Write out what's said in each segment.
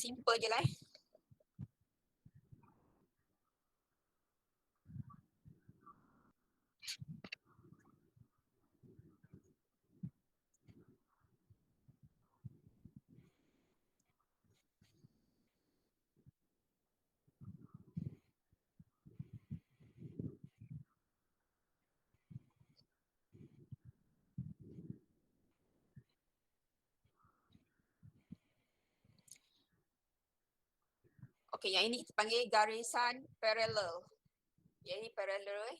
Simple je lah. Okey, yang ini kita panggil garisan paralel. Yang ini paralel .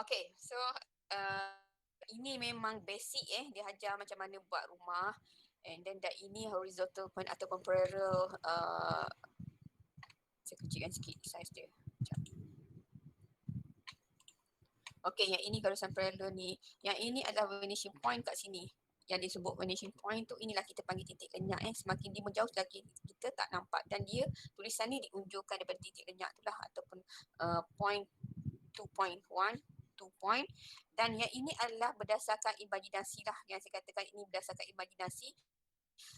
Okay, so ini memang basic dia ajar macam mana buat rumah. And then that ini horizontal point ataupun parallel. Saya kecilkan sikit size dia. Okay, yang ini gariskan parallel ni. Yang ini adalah vanishing point kat sini. Yang disebut vanishing point tu, inilah kita panggil titik lenyap. Semakin dia menjauh, lagi kita tak nampak. Dan dia, tulisan ni diunjurkan daripada titik lenyap tu lah. Ataupun point 2.1, 2 point. Dan yang ini adalah berdasarkan imajinasi lah. Yang saya katakan ini berdasarkan imajinasi.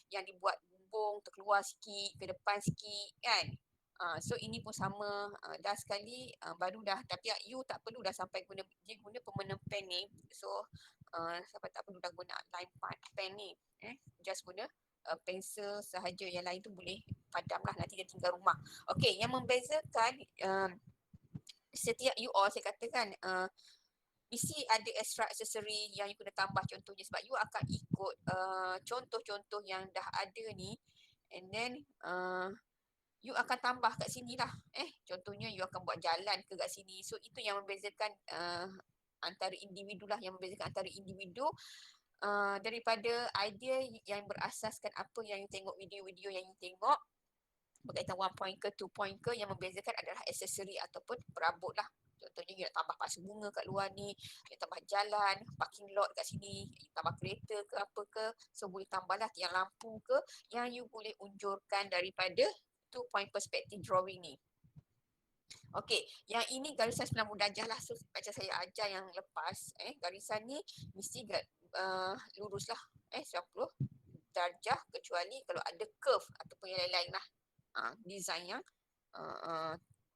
Yang dibuat bumbung, terkeluar sikit, ke depan sikit kan. So ini pun sama, dah sekali baru dah, tapi you tak perlu dah sampai guna, dia guna permanent pen ni. So sampai tak perlu dah guna line pen ni, just guna pensel sahaja, yang lain tu boleh padam lah, nanti dia tinggal rumah. Okay, yang membezakan setiap you all, saya katakan mesti ada extra aksesori yang you kena tambah, contohnya sebab you akan ikut contoh-contoh yang dah ada ni, and then you akan tambah kat sini lah. Contohnya you akan buat jalan ke kat sini. So itu yang membezakan antara individu lah, yang membezakan antara individu daripada idea yang berasaskan apa yang you tengok, video-video yang you tengok berkaitan 1 point ke 2 point ke. Yang membezakan adalah aksesori ataupun perabot lah. Contohnya you nak tambah pasu bunga kat luar ni, you tambah jalan, parking lot kat sini, you tambah kereta ke apa ke. So boleh tambahlah tiang lampu ke, yang you boleh unjurkan daripada 2 point perspective drawing ni. Okey, yang ini garisan 90 darjah lah. So macam saya ajar yang lepas, garisan ni mesti lurus lah, 90 darjah, kecuali kalau ada curve ataupun yang lain-lain lah. Design yang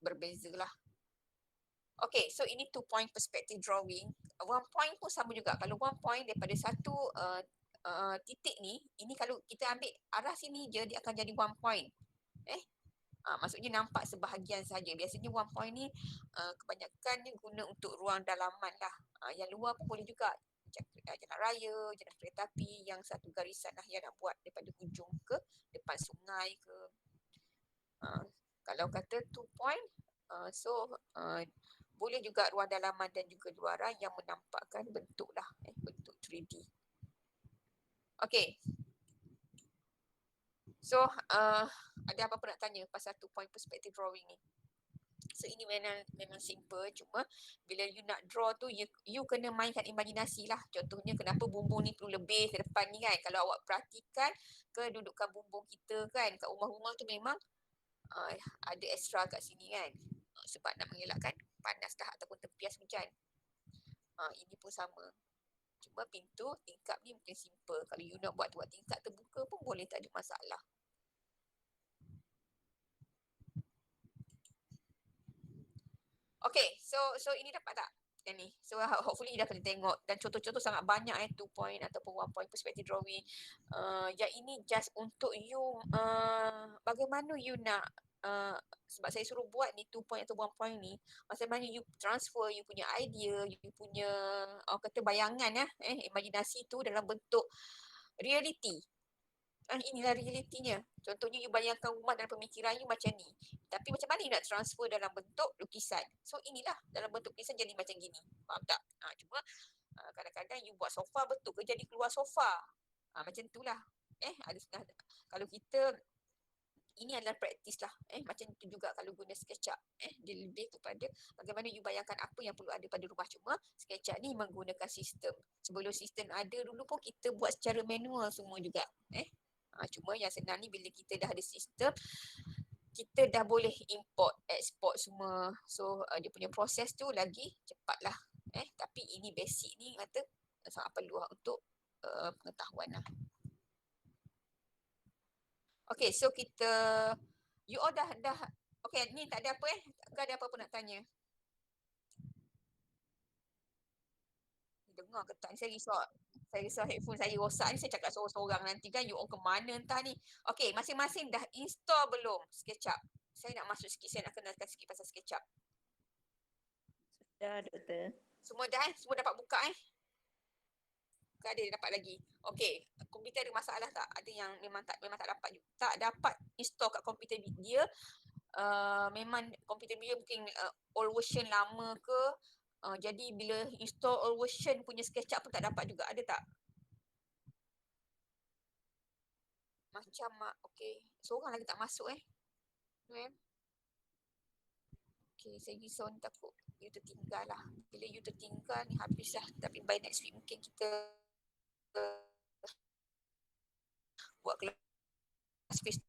berbeza lah. Okay, so ini 2 point perspective drawing. 1 point pun sama juga. Kalau 1 point daripada satu titik ni, ini kalau kita ambil arah sini je, dia akan jadi 1 point. Maksudnya nampak sebahagian saja. Biasanya 1 point ni kebanyakan ni guna untuk ruang dalaman lah. Yang luar pun boleh juga. Jalan raya, jalan kereta api, yang satu garisan lah yang nak buat daripada hujung ke depan sungai ke. Kalau kata 2 point, boleh juga ruang dalaman dan juga luaran yang menampakkan bentuk lah, bentuk 3D. Okay. So, ada apa-apa nak tanya pasal 2 point perspective drawing ni? So, ini memang simple. Cuma, bila you nak draw tu, you kena mainkan imajinasi lah. Contohnya, kenapa bumbung ni perlu lebih ke depan ni kan? Kalau awak perhatikan kedudukan bumbung kita kan, kat rumah-rumah tu memang ada extra kat sini kan. Sebab nak mengelakkan panas dah ataupun tempias hujan. Ini pun sama. Cuma pintu tingkap ni mungkin simple. Kalau you nak buat tingkap terbuka pun boleh, tak ada masalah. Okay, so ini dapat tak? Yang ni. So hopefully you dah kena tengok. Dan contoh-contoh sangat banyak 2 point ataupun 1 point perspective drawing. Yang ini just untuk you bagaimana you nak sebab saya suruh buat ni 2 point atau 1 point ni, macam mana you transfer you punya idea, you punya kata bayangan imajinasi tu dalam bentuk reality. Inilah realitinya. Contohnya you bayangkan rumah dalam pemikiran you macam ni. Tapi macam mana you nak transfer dalam bentuk lukisan? So inilah dalam bentuk lukisan jadi macam gini. Faham tak? Cuma kadang-kadang you buat sofa betul ke jadi keluar sofa. Macam itulah. Kalau kita, ini adalah praktis lah. Macam itu juga kalau guna SketchUp. Dia lebih kepada bagaimana you bayangkan apa yang perlu ada pada rumah. Cuma SketchUp ni menggunakan sistem. Sebelum sistem ada dulu pun kita buat secara manual semua juga. Cuma yang senang ni bila kita dah ada sistem, kita dah boleh import, export semua. So dia punya proses tu lagi cepat lah. Tapi ini basic ni kata sangat perlu untuk pengetahuan lah. Okay, so kita, you all dah, okay, ni tak ada apa tak ada apa-apa nak tanya? Dengar ke tak? Saya risau headphone saya rosak ni, saya cakap seorang-seorang nanti kan you all ke mana entah ni. Okay, masing-masing dah install belum SketchUp? Saya nak masuk sikit, saya nak kenalkan sikit pasal SketchUp. Sudah, doktor. Semua dah Semua dapat buka Ke ada dapat lagi? Okay, komputer ada masalah tak? Ada yang memang tak dapat, tak dapat install kat komputer dia. Memang komputer dia mungkin old version lama ke, Jadi bila install all version punya SketchUp pun tak dapat juga. Ada tak? Macam okey. Seorang lagi tak masuk Noem. Okey, saya risau ni takut you tertinggal lah. Bila you tertinggal ni habis lah. Tapi by next week mungkin kita buat kelas face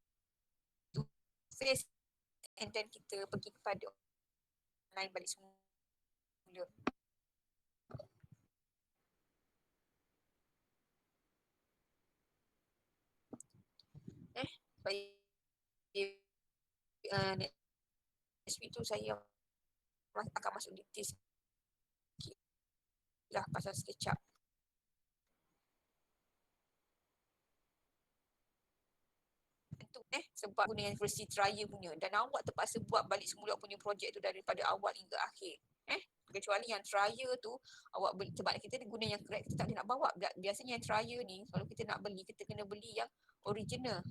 to face and then kita pergi kepada online balik semula. Baik. Next week tu saya akan masuk detail sikit lah pasal SketchUp. Itu sebab guna yang versi trial punya dan awak terpaksa buat balik semula punya projek tu daripada awal hingga akhir. Kecuali yang trial tu awak beli, sebab kita guna yang crack kita tak boleh nak bawa. Biasanya yang trial ni kalau kita nak beli kita kena beli yang original.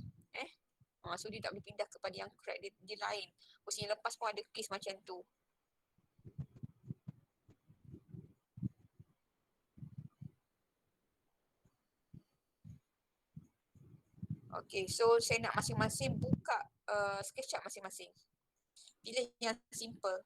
So dia tak boleh pindah kepada yang crack dia lain. Kursi yang lepas pun ada case macam tu. Okay, so saya nak masing-masing buka SketchUp masing-masing. Pilih yang simple.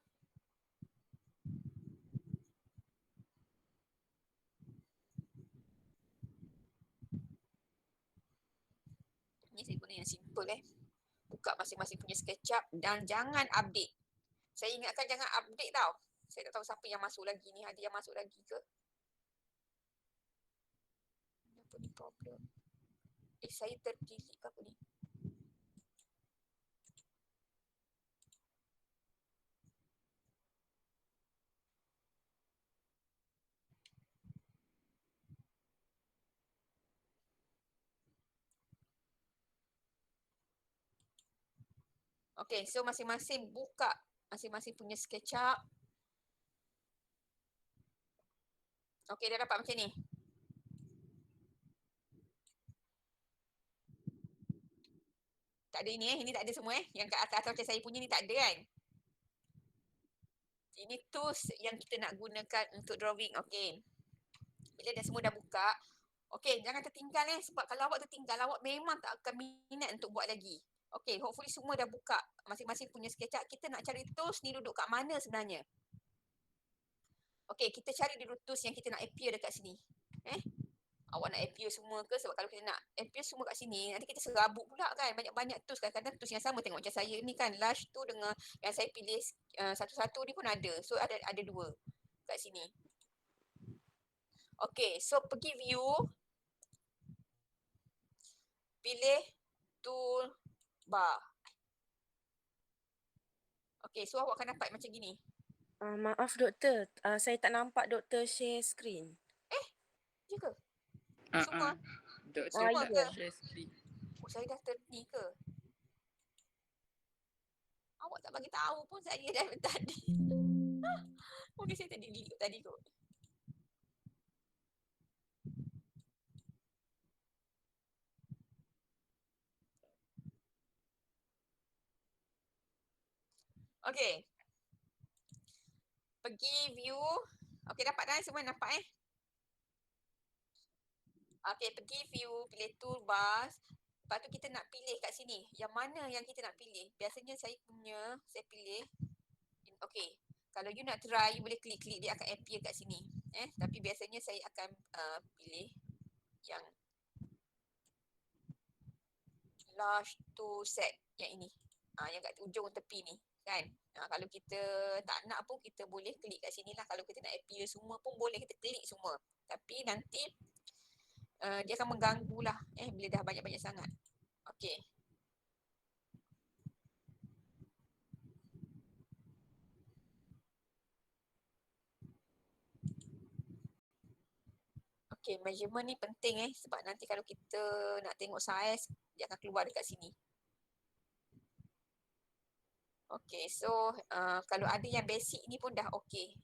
Ini saya guna yang simple Buka masing-masing punya SketchUp dan jangan update. Saya ingatkan jangan update tau. Saya tak tahu siapa yang masuk lagi ni. Ada yang masuk lagi ke? Apa ni problem? Saya terdelete ke apa ni? Okay, so masing-masing buka masing-masing punya SketchUp. Okay, dah dapat macam ni. Tak ada ini ini tak ada semua Yang kat atas macam saya punya ni tak ada kan? Ini tools yang kita nak gunakan untuk drawing. Okay. Bila dah semua dah buka, okay, jangan tertinggal sebab kalau awak tertinggal, awak memang tak akan minat untuk buat lagi. Okay, hopefully semua dah buka masing-masing punya SketchUp. Kita nak cari tools ni duduk kat mana sebenarnya? Okay, kita cari dulu tools yang kita nak appear dekat sini. Awak nak appear semua ke? Sebab kalau kita nak appear semua kat sini, nanti kita serabut pula kan. Banyak-banyak tools. Kadang-kadang tools yang sama. Tengok macam saya ni kan. Lush tu dengan yang saya pilih satu-satu ni pun ada. So ada dua kat sini. Okay, so pergi view. Pilih tool bar. Okay, so awak akan dapat macam gini. Maaf doktor, saya tak nampak doktor share screen. Ya ke? Semua? Doktor Semua tak ke? share screen. Saya dah ni ke? Awak tak bagi tahu pun saya dah tadi. Mungkin saya tadi delete tadi kot. Okay. Pergi view. Okay, dapat dah semua nampak Okay, pergi view, pilih toolbars. Lepas tu kita nak pilih kat sini. Yang mana yang kita nak pilih? Biasanya saya pilih. Okay. Kalau you nak try, you boleh klik-klik, dia akan appear kat sini. Tapi biasanya saya akan pilih yang large to set. Yang ini. Yang kat ujung tepi ni. Kan? Kalau kita tak nak pun, kita boleh klik kat sini lah. Kalau kita nak appear semua pun boleh, kita klik semua. Tapi nanti dia akan mengganggu lah bila dah banyak-banyak sangat. Okay. Okay, measurement ni penting sebab nanti kalau kita nak tengok saiz, dia akan keluar dekat sini. Okay, so kalau ada yang basic ni pun dah okay.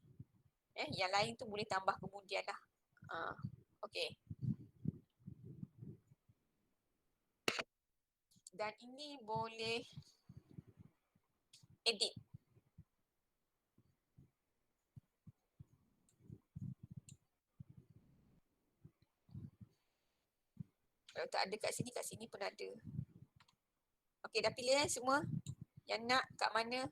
Yang lain tu boleh tambah kemudian lah. Okay. Dan ini boleh edit. Kalau tak ada kat sini pun ada. Okey, dah pilih semua? Yang nak kat mana?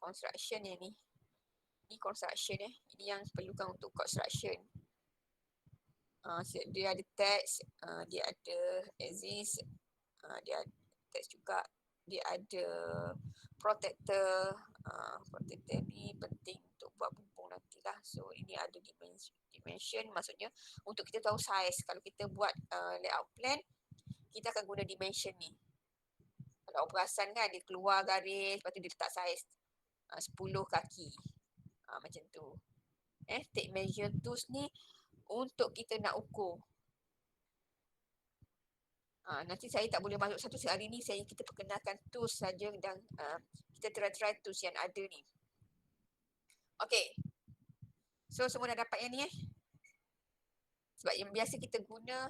Construction yang ni. Ni construction Ini yang perlukan untuk construction. Dia ada text, dia ada exist, dia ada text juga. Dia ada protector. Protector ni penting untuk buat bumbung nantilah. So ini ada dimension, maksudnya untuk kita tahu size. Kalau kita buat layout plan, kita akan guna dimension ni. Kalau perasan kan dia keluar garis, lepas tu dia letak saiz 10 kaki. Macam tu. Take measure tools ni untuk kita nak ukur. Nanti saya tak boleh masuk satu hari ni, kita perkenalkan tools saja dan kita try tools yang ada ni. Okay. So semua dah dapat yang ni Sebab yang biasa kita guna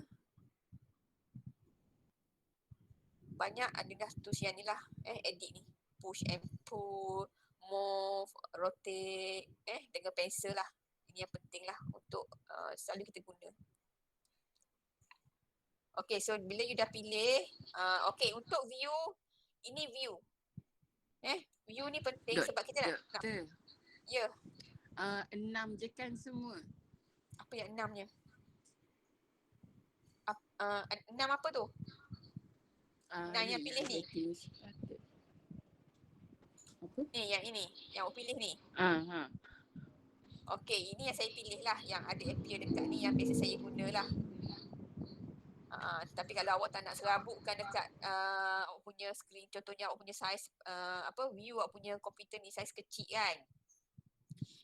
banyak ada dah tools yang ni lah. Edit ni. Push and pull, move, rotate, dengan pensel lah. Ini yang penting lah untuk selalu kita guna. Okay, so bila you dah pilih, okay, untuk view, ini view. View ni penting sebab kita nak. Ya. 6 je kan semua. Apa yang 6-nya? 6 apa tu? 6 yang pilih ni. Apa? Ni yang ini, yang awak pilih ni. Okay, ini yang saya pilih lah, yang ada appear dekat ni, yang biasa saya gunalah. Tapi kalau awak tak nak serabutkan dekat awak punya screen, contohnya awak punya size view awak punya komputer ni size kecil kan.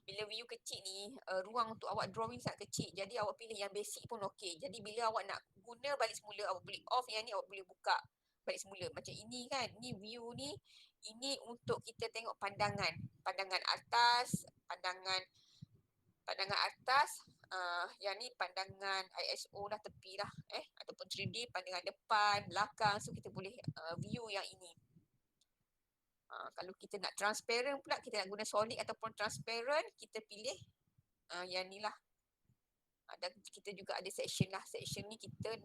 Bila view kecil ni, ruang untuk awak drawing sangat kecil. Jadi awak pilih yang basic pun okey. Jadi bila awak nak guna balik semula, awak boleh off yang ni, awak boleh buka balik semula. Macam ini kan, ni view ni, ini untuk kita tengok pandangan. Pandangan atas, pandangan atas, yang ni pandangan ISO lah, tepi lah, ataupun 3D, pandangan depan, belakang. So kita boleh view yang ini. Kalau kita nak transparent pula, kita nak guna solid ataupun transparent, kita pilih yang ni lah. Dan kita juga ada section lah. Section ni kita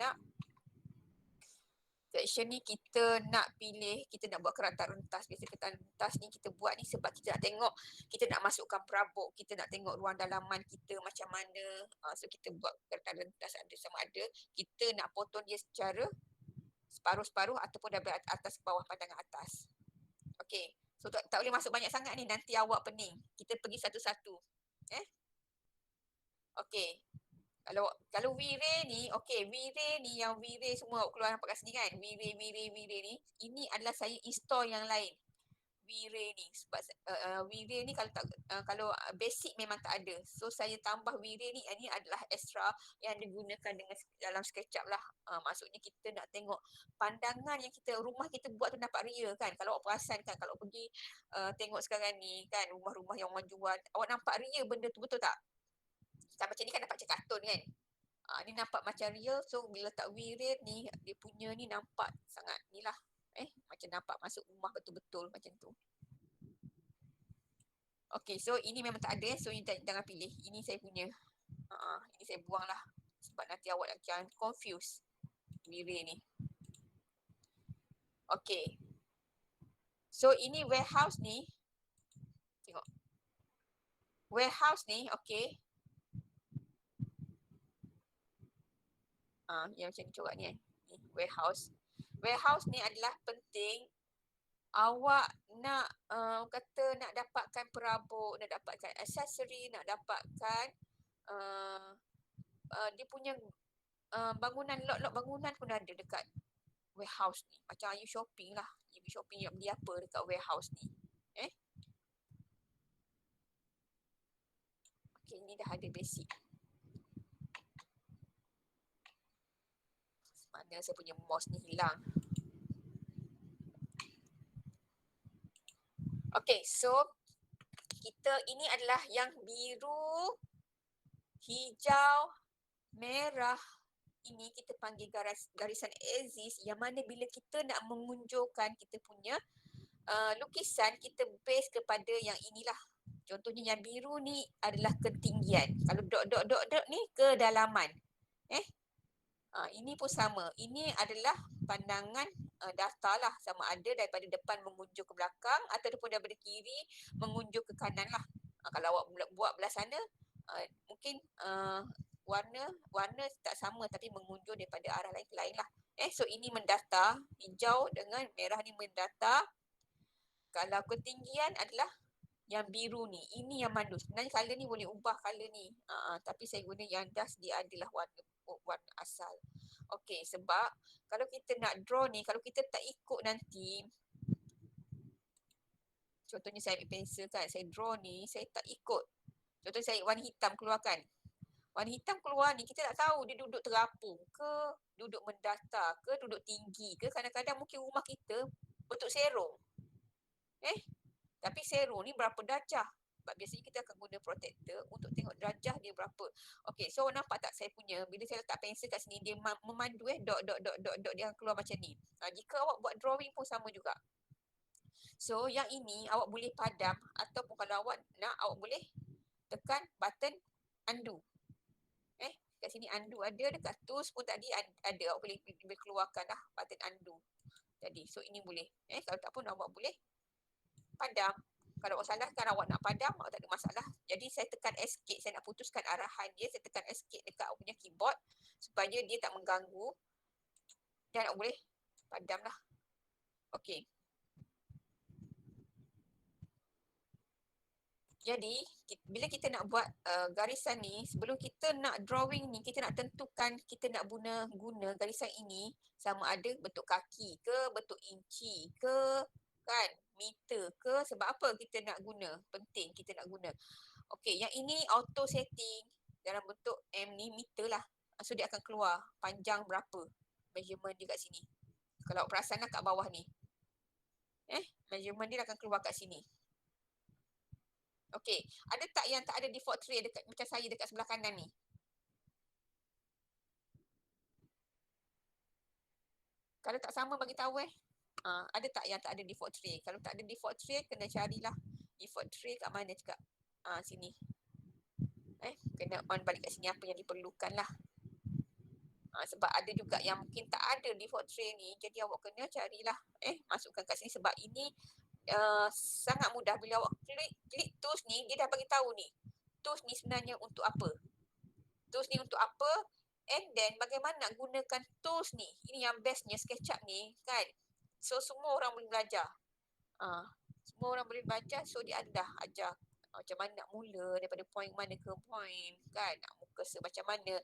nak pilih, kita nak buat keratan rentas. Biasa keratan rentas ni kita buat ni sebab kita nak tengok, kita nak masukkan perabot, kita nak tengok ruang dalaman kita macam mana. So kita buat keratan rentas, ada sama ada kita nak potong dia secara separuh-separuh ataupun dari atas ke bawah, pandangan atas. Okay, so tak boleh masuk banyak sangat ni, nanti awak pening. Kita pergi satu-satu. Okay. Kalau V-Ray ni, okay, V-Ray ni, yang V-Ray semua awak keluar nampak kat sini kan. V-Ray ni, ini adalah saya install yang lain. V-Ray ni, sebab V-Ray ni kalau basic memang tak ada. So saya tambah V-Ray ni, ini adalah extra yang digunakan dalam SketchUp lah. Maksudnya kita nak tengok pandangan yang rumah kita buat tu nampak real kan. Kalau awak perasan kan, kalau pergi tengok sekarang ni kan, rumah-rumah yang orang jual, awak nampak real benda tu, betul tak? Macam ni kan nampak macam kartun kan. Ni nampak macam real. So bila letak V-Ray ni, dia punya ni nampak sangat ni lah. Macam nampak masuk rumah betul-betul macam tu. Okay, so ini memang tak ada. So ini jangan pilih. Ini saya punya. Ini saya buang lah. Sebab nanti awak akan confuse V-Ray ni. Okay. So ini warehouse ni. Tengok. Warehouse ni, okay. Yang macam ni corak ni kan. Ni, warehouse. Warehouse ni adalah penting. Awak nak nak dapatkan perabot, nak dapatkan aksesori, nak dapatkan dia punya bangunan, lot-lot bangunan pun ada dekat warehouse ni. Macam you shopping lah. You shopping, you beli apa dekat warehouse ni. Okay, ni dah ada basic. Mana saya punya mouse ni hilang. Okay, so ini adalah yang biru, hijau, merah, ini kita panggil garisan axis yang mana bila kita nak mengunjurkan kita punya lukisan, kita base kepada yang inilah. Contohnya yang biru ni adalah ketinggian. Kalau dot ni kedalaman. Ini pun sama. Ini adalah pandangan data lah, sama ada daripada depan mengunjuk ke belakang ataupun daripada kiri mengunjuk ke kanan lah. Kalau awak buat belah sana, mungkin warna tak sama tapi mengunjuk daripada arah lain ke lain lah. So ini mendata, hijau dengan merah ni mendata. Kalau ketinggian adalah yang biru ni. Ini yang mandu. Sebenarnya color ni boleh ubah color ni. Tapi saya guna yang das, dia adalah warna asal. Okey, sebab kalau kita nak draw ni, kalau kita tak ikut nanti, contohnya saya ambil pensel kan, saya draw ni, saya tak ikut. Contohnya saya warna hitam keluarkan. Warna hitam keluar ni, kita tak tahu dia duduk terapung ke, duduk mendata ke, duduk tinggi ke. Kadang-kadang mungkin rumah kita bentuk serong. Tapi serong ni berapa darjah? Sebab biasanya kita akan guna protector untuk tengok darjah dia berapa. Okey, so nampak tak saya punya, bila saya letak pensel kat sini, dia memandu dot dia akan keluar macam ni. Jika awak buat drawing pun sama juga. So yang ini awak boleh padam, ataupun kalau awak nak, awak boleh tekan button undo. Kat sini undo ada, dekat tools pun tadi ada, awak boleh keluarkan lah button undo tadi. So ini boleh. Kalau tak pun awak boleh padam. Kalau awak salah kan awak nak padam, awak tak ada masalah. Jadi saya tekan escape, saya nak putuskan arahan dia, saya tekan escape dekat awak punya keyboard supaya dia tak mengganggu dan awak boleh padam lah. Okey. Jadi bila kita nak buat garisan ni, sebelum kita nak drawing ni, kita nak tentukan kita nak guna garisan ini sama ada bentuk kaki ke, bentuk inci ke, kan, meter ke, sebab apa kita nak guna, penting kita nak guna. Okey, yang ini auto setting dalam bentuk M ni meter lah. So dia akan keluar panjang berapa, measurement dia kat sini. Kalau awak perasan lah kat bawah ni, measurement dia akan keluar kat sini. Okey, ada tak yang tak ada default tray dekat macam saya dekat sebelah kanan ni? Kalau tak sama bagi tahu ada tak yang tak ada default tray? Kalau tak ada default tray, kena carilah default tray kat mana cakap. Sini. Kena on balik kat sini apa yang diperlukan lah. Sebab ada juga yang mungkin tak ada default tray ni, jadi awak kena carilah. Masukkan kat sini sebab ini sangat mudah. Bila awak klik tools ni, dia dah bagi tahu ni. Tools ni sebenarnya untuk apa? Tools ni untuk apa? And then bagaimana nak gunakan tools ni? Ini yang bestnya SketchUp ni kan. So semua orang boleh belajar. Semua orang boleh belajar, so dia ada dah ajar macam mana nak mula, daripada point mana ke point kan, nak muka macam mana.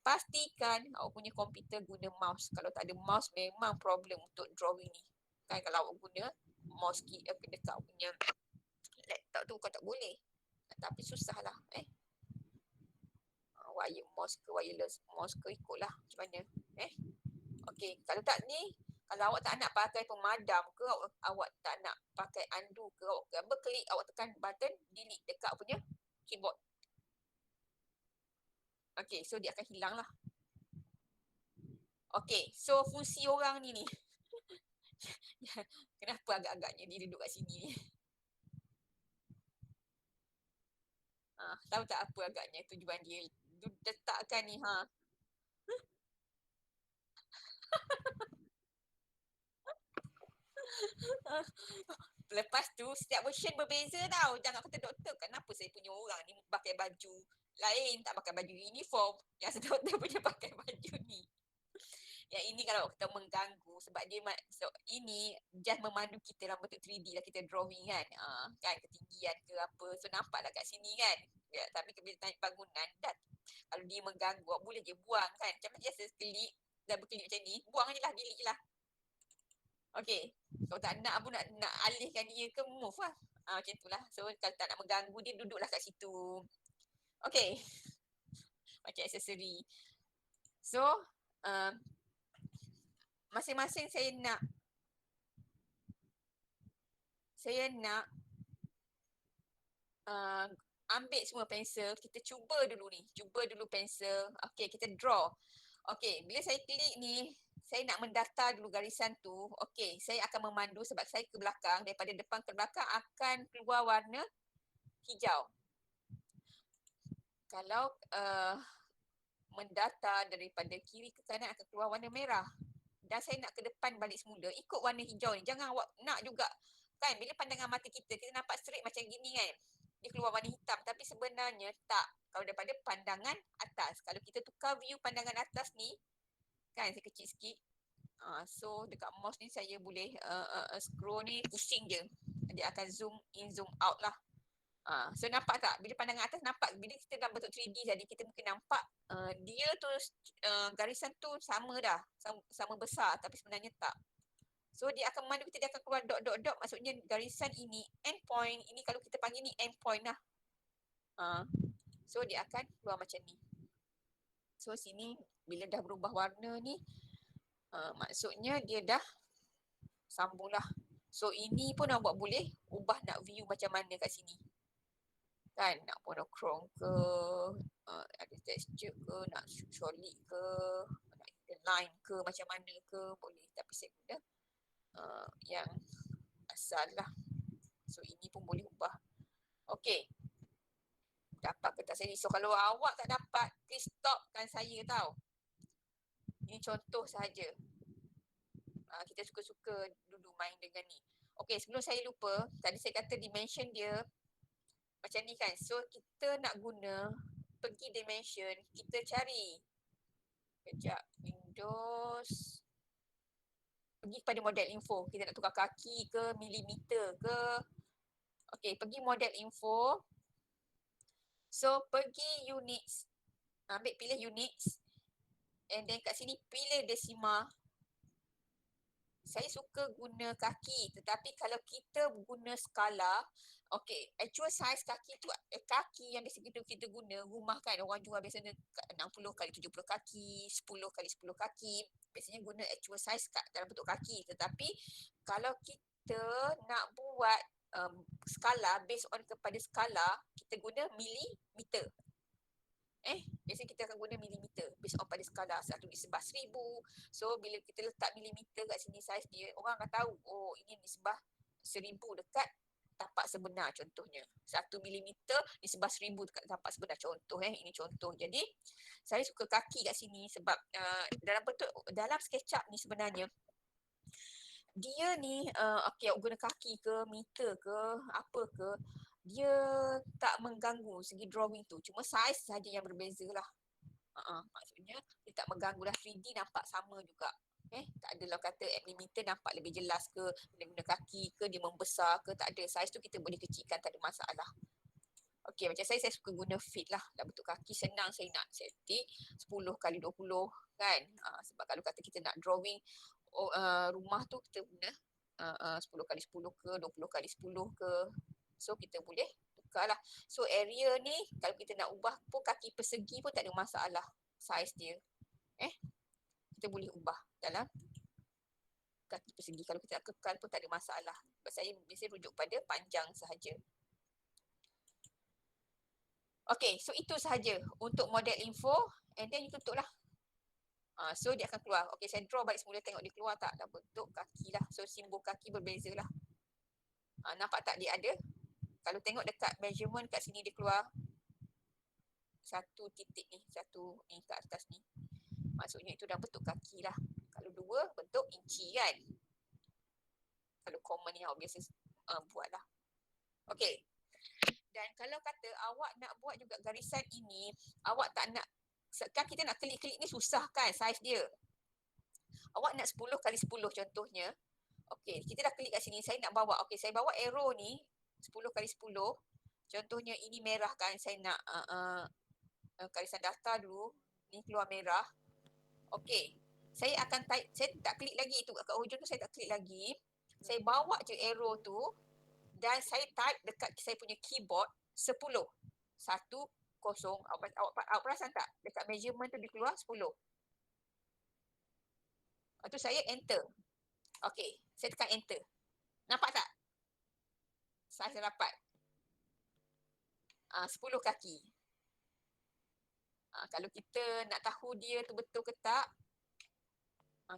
Pastikan awak punya komputer guna mouse. Kalau tak ada mouse memang problem untuk drawing ni. Kan kalau awak guna mouse key dekat awak punya laptop tu kau tak boleh. Tapi susah lah wire mouse ke wireless mouse ke ikutlah macam mana. Okey, kalau tak ni, kalau awak tak nak pakai pemadam ke, awak tak nak pakai undo ke, awak double klik, awak tekan button delete dekat punya keyboard. Okey, so dia akan hilang lah. Okey, so fungsi orang ni. Kenapa agak-agaknya dia duduk kat sini ni? Tahu tak apa agaknya tujuan dia letakkan ni Lepas tu setiap version berbeza tau. Jangan kata doktor, kenapa saya punya orang ni pakai baju lain, tak pakai baju uniform. Yang doktor punya pakai baju ni. Yang ini kalau kita mengganggu sebab dia ini just memandu kita dalam bentuk 3D lah, kita drawing kan. Kan ketinggian ke apa. So nampaklah kat sini kan. Ya, tapi bila tanya bangunan dah, kalau dia mengganggu, boleh je buang kan. Macam biasa klik, dah berklik macam ni, buang je lah, delete je lah. Okey. Kalau tak nak pun nak alihkan dia ke, move lah. Macam itulah. So kalau tak nak mengganggu dia, duduklah kat situ. Okey. Macam aksesori. So masing-masing saya nak ambil semua pensel. Kita cuba dulu ni. Cuba dulu pensel. Okey, kita draw. Okey, bila saya klik ni, saya nak mendata dulu garisan tu. Okey, saya akan memandu sebab saya ke belakang, daripada depan ke belakang akan keluar warna hijau. Kalau mendata daripada kiri ke kanan akan keluar warna merah. Dan saya nak ke depan balik semula, ikut warna hijau ni. Jangan awak nak juga, kan, bila pandangan mata kita nampak straight macam gini kan. Dia keluar warna hitam, tapi sebenarnya tak. Kalau daripada pandangan atas, kalau kita tukar view pandangan atas ni, kan, saya kecil sikit. So dekat mouse ni saya boleh scroll ni, pusing je. Dia akan zoom in, zoom out lah. So nampak tak? Bila pandangan atas nampak, bila kita dalam bentuk 3D jadi kita mungkin nampak dia tu garisan tu sama dah, sama besar, tapi sebenarnya tak. So dia akan memandu kita, dia akan keluar dot, maksudnya garisan ini end point, ini kalau kita panggil ni end point lah. So dia akan keluar macam ni. So sini bila dah berubah warna ni, maksudnya dia dah sambung lah. So ini pun awak boleh ubah nak view macam mana kat sini. Kan, nak monochrome ke, ada texture ke, nak solid ke, nak line ke, macam mana ke, boleh. Tapi saya guna yang asal lah. So ini pun boleh ubah. Okey, dapat ke tak saya? So kalau awak tak dapat, please stopkan saya tau. Ini contoh sahaja. Kita suka-suka dulu main dengan ni. Okey, sebelum saya lupa, tadi saya kata dimension dia macam ni kan. So kita nak guna, pergi dimension, kita cari. Kejap, Windows. Pergi kepada model info. Kita nak tukar kaki ke, milimeter ke. Okey, pergi model info. So pergi units. Pilih units. And then kat sini pilih decimal. Saya suka guna kaki, tetapi kalau kita guna skala, okey, actual size kaki tu, kaki yang biasa kita guna, rumah kan, orang jual biasanya 60 kali 70 kaki, 10 kali 10 kaki, biasanya guna actual size dalam bentuk kaki. Tetapi kalau kita nak buat skala, based on kepada skala, kita guna milimeter. Biasanya kita akan guna milimeter based on pada skala 1 disebah 1000. So bila kita letak milimeter kat sini saiz dia, orang akan tahu, oh ini disebah 1000 dekat tapak sebenar contohnya. 1 milimeter disebah 1000 dekat tapak sebenar contoh. Ini contoh. Jadi saya suka kaki kat sini sebab dalam SketchUp ni sebenarnya dia ni okey, guna kaki ke, meter ke, apa ke, dia tak mengganggu segi drawing tu. Cuma saiz saja yang berbeza lah. Maksudnya dia tak mengganggu lah. 3D nampak sama juga. Tak adalah kata millimeter nampak lebih jelas ke, guna kaki ke, dia membesar ke, tak ada. Saiz tu kita boleh kecilkan, tak ada masalah. Okey, macam saya suka guna feet lah. Dalam bentuk kaki senang, saya nak setting 10 kali 20 kan. Sebab kalau kata kita nak drawing rumah tu, kita guna 10 kali 10 ke, 20 kali 10 ke. So kita boleh tukar lah. So area ni kalau kita nak ubah pun kaki persegi pun tak ada masalah saiz dia. Kita boleh ubah dalam kaki persegi. Kalau kita nak kekal pun tak ada masalah. Sebab saya biasanya rujuk pada panjang sahaja. Okay, so itu sahaja untuk model info. And then you tutup lah. So dia akan keluar. Okay, saya draw balik semula, tengok dia keluar tak dalam bentuk kaki lah. So simbol kaki berbeza lah. Nampak tak dia ada? Kalau tengok dekat measurement kat sini dia keluar satu titik ni, satu ni kat atas ni. Maksudnya itu dah bentuk kaki lah. Kalau dua, bentuk inci kan. Kalau common ni awak biasa buat lah. Okay. Dan kalau kata awak nak buat juga garisan ini, awak tak nak, kan kita nak klik-klik ni susah kan saiz dia. Awak nak 10 kali 10 contohnya. Okay, kita dah klik kat sini, saya nak bawa. Okay, saya bawa arrow ni 10 kali 10. Contohnya ini merah kan, saya nak garisan data dulu. Ni keluar merah. Okey. Saya akan type, saya tak klik lagi tu kat hujung tu, saya tak klik lagi. Saya bawa je arrow tu dan saya type dekat saya punya keyboard 10. 1 0. Awak perasan tak? Dekat measurement tu dia keluar 10. Lepas tu saya enter. Okey, saya tekan enter. Nampak tak? Saya dapat 10 kaki. Kalau kita nak tahu dia tu betul ke tak,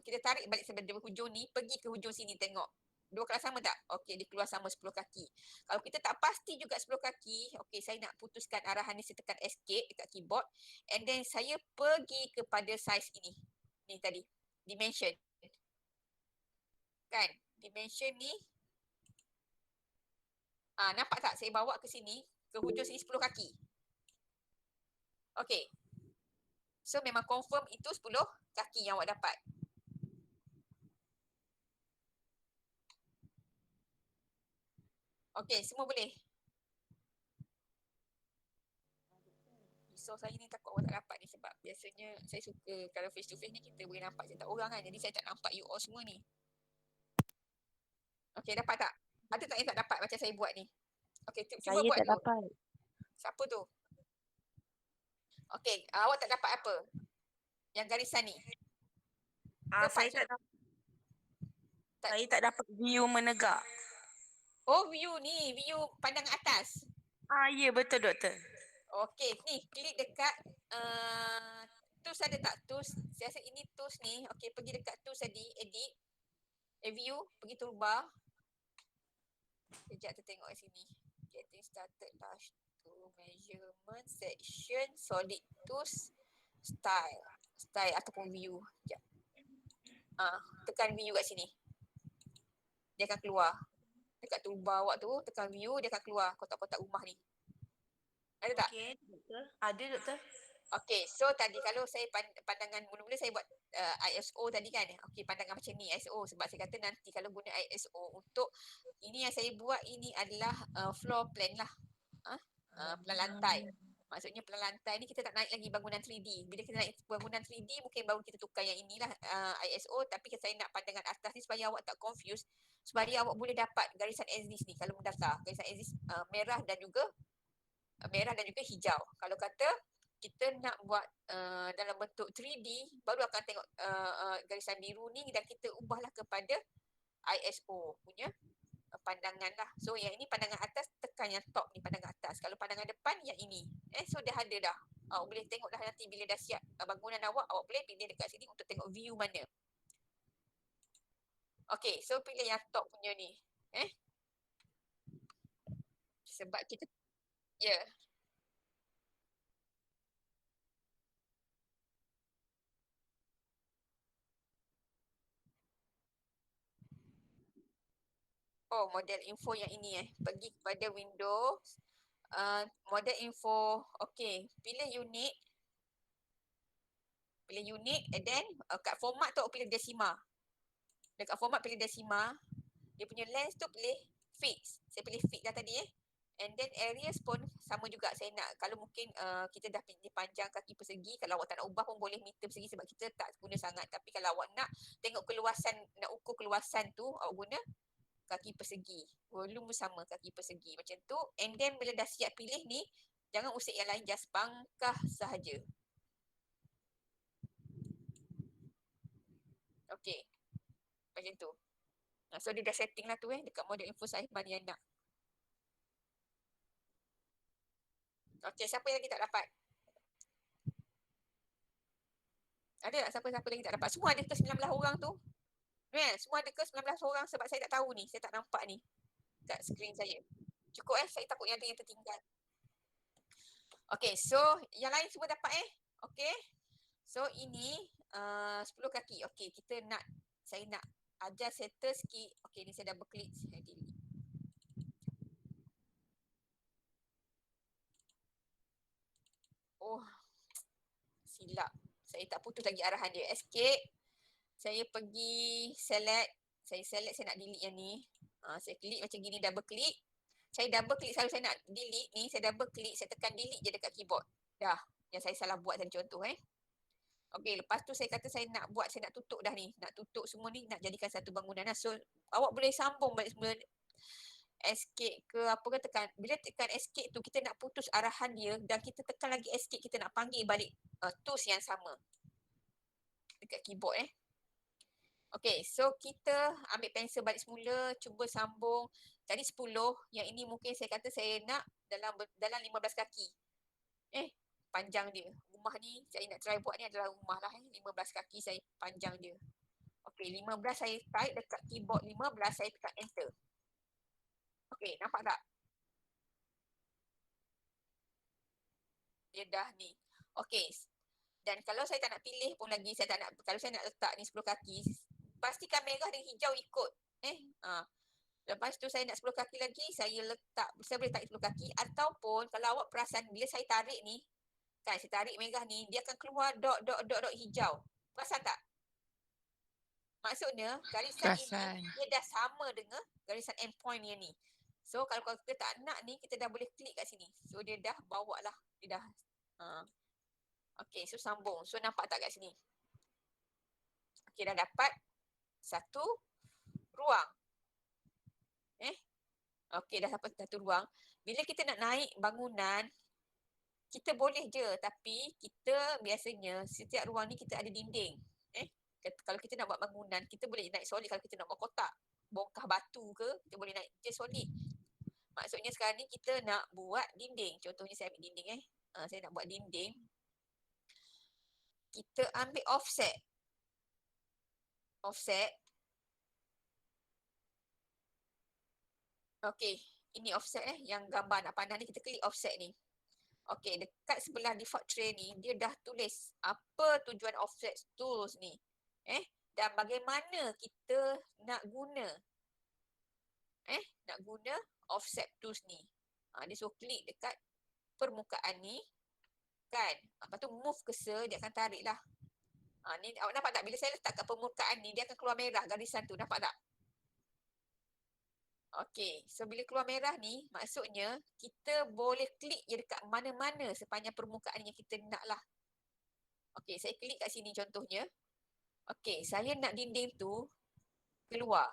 kita tarik balik sebenarnya hujung ni, pergi ke hujung sini tengok. Dua kelas sama tak? Okey, dia keluar sama 10 kaki. Kalau kita tak pasti juga 10 kaki, okey, saya nak putuskan arahan ni, saya tekan escape dekat keyboard. And then saya pergi kepada size ini. Ni tadi, dimension. Kan? Dimension ni. Nampak tak? Saya bawa ke sini, ke hujung sini 10 kaki. Okey. So memang confirm itu 10 kaki yang awak dapat. Okey, semua boleh. So saya ni takut awak tak dapat ni sebab biasanya saya suka kalau face to face ni kita boleh nampak cerita orang kan. Jadi saya tak nampak you all semua ni. Okey, dapat tak? Ada tak yang tak dapat macam saya buat ni? Okey, cuba Saya buat tak dulu. dapat. Siapa tu? Okey, awak tak dapat apa? Yang garisan ni. Saya tak dapat. Saya tak dapat view menegak. Oh, view ni, view pandangan atas. Ya betul doktor. Okey, ni klik dekat tools ada tak? Tools. Saya rasa ini tools ni. Okey, pergi dekat tools tadi, edit. View, pergi toolbar. Sekejap kita tengok kat sini. Getting started touch to measurement section solid tools style. Style ataupun view. Sekejap. Tekan view kat sini. Dia akan keluar. Dekat toolbar awak tu, tekan view, dia akan keluar kotak-kotak rumah ni. Ada tak? Okey, doktor. Ada doktor. Okey, so tadi kalau saya pandangan mula-mula saya buat ISO tadi kan. Okey, pandangan macam ni ISO sebab saya kata nanti kalau guna ISO untuk ini yang saya buat ini adalah floor plan lah. Plan lantai. Maksudnya plan lantai ni kita tak naik lagi bangunan 3D. Bila kita naik bangunan 3D mungkin baru kita tukar yang inilah ISO, tapi saya nak pandangan atas ni supaya awak tak confuse, supaya awak boleh dapat garisan axis ni kalau mendaftar. Garisan axis merah dan juga hijau. Kalau kata kita nak buat dalam bentuk 3D, baru akan tengok garisan biru ni dan kita ubahlah kepada ISO punya pandangan lah. So yang ini pandangan atas, tekan yang top ni pandangan atas. Kalau pandangan depan yang ini. So dah ada dah. Awak boleh tengok dah nanti bila dah siap bangunan awak boleh pilih dekat sini untuk tengok view mana. Okay, so pilih yang top punya ni. Sebab kita, ya. Oh, model info yang ini pergi kepada Windows, model info. Okay, pilih unit. Pilih unit and then kat format tu pilih desima. Dekat format pilih desima. Dia punya length tu pilih fix. Saya pilih fix dah tadi And then areas pun sama juga. Saya nak kalau mungkin kita dah pilih panjang kaki persegi. Kalau awak tak nak ubah pun boleh meter persegi sebab kita tak guna sangat. Tapi kalau awak nak tengok keluasan, nak ukur keluasan tu, awak guna kaki persegi. Volume sama kaki persegi macam tu. And then bila dah siap pilih ni, jangan usik yang lain, just pangkah sahaja. Okay. Macam tu. So dia dah setting lah tu dekat model info saya mana yang nak. Okay, siapa yang lagi tak dapat? Ada tak siapa-siapa lagi tak dapat? Semua ada ke 19 orang tu? Semua ada ke 19 orang sebab saya tak tahu ni. Saya tak nampak ni kat skrin saya. Cukup saya takut yang ada yang tertinggal. Okay, so yang lain semua dapat Okay. So ini 10 kaki. Okay, saya nak ajar settle sikit. Okay, ni saya double klik. Saya delete. Oh, silap. Saya tak putus lagi arahan dia. Escape. Saya pergi select. Saya select saya nak delete yang ni. Saya klik macam gini, double klik. Saya double klik selalu saya nak delete ni. Saya double klik, saya tekan delete je dekat keyboard. Dah. Yang saya salah buat tadi contoh Okay, lepas tu saya kata saya nak tutup dah ni. Nak tutup semua ni, nak jadikan satu bangunan lah. So, awak boleh sambung balik semula escape ke apa ke tekan. Bila tekan escape tu, kita nak putus arahan dia dan kita tekan lagi escape, kita nak panggil balik tools yang sama. Dekat keyboard Okay, so kita ambil pensel balik semula, cuba sambung. Tadi 10, yang ini mungkin saya kata saya nak dalam 15 kaki. Panjang dia. rumah ni, saya nak try buat ni adalah rumah lah 15 kaki saya panjang dia. Okey, 15 saya type dekat keyboard 15, saya tekan enter. Okey, nampak tak? Dia dah ni. Okey. Dan kalau saya tak nak pilih pun lagi, saya tak nak, kalau saya nak letak ni 10 kaki, pastikan merah dan hijau ikut. Lepas tu saya nak 10 kaki lagi, saya boleh tarik 10 kaki, ataupun kalau awak perasan bila saya tarik ni, kan saya tarik merah ni, dia akan keluar dot hijau. Perasan tak? Maksudnya garisan Perasan. ini dia dah sama dengan garisan endpoint yang ni. So kalau kita tak nak ni, kita dah boleh klik kat sini. So dia dah bawa lah, dia dah okey, so sambung. So nampak tak kat sini? Okey, dah dapat satu ruang. Okey, dah dapat satu ruang. Bila kita nak naik bangunan, kita boleh je, tapi kita biasanya setiap ruang ni kita ada dinding. Kalau kita nak buat bangunan, kita boleh naik solid. Kalau kita nak buat kotak, bongkah batu ke, kita boleh naik je solid. Maksudnya sekarang ni kita nak buat dinding. Contohnya saya ambil dinding saya nak buat dinding. Kita ambil offset. Okey, ini offset yang gambar nak pandang ni, kita klik offset ni. Okey, dekat sebelah default tray ni, dia dah tulis apa tujuan offset tools ni. Dan bagaimana kita nak guna offset tools ni. Dia suruh klik dekat permukaan ni, kan. Lepas tu move cursor, dia akan tarik lah. Ni awak nampak tak? Bila saya letak kat permukaan ni, dia akan keluar merah garisan tu. Nampak tak? Okey, so bila keluar merah ni, maksudnya kita boleh klik je dekat mana-mana sepanjang permukaan yang kita nak lah. Okey, saya klik kat sini contohnya. Okey, saya nak dinding tu keluar.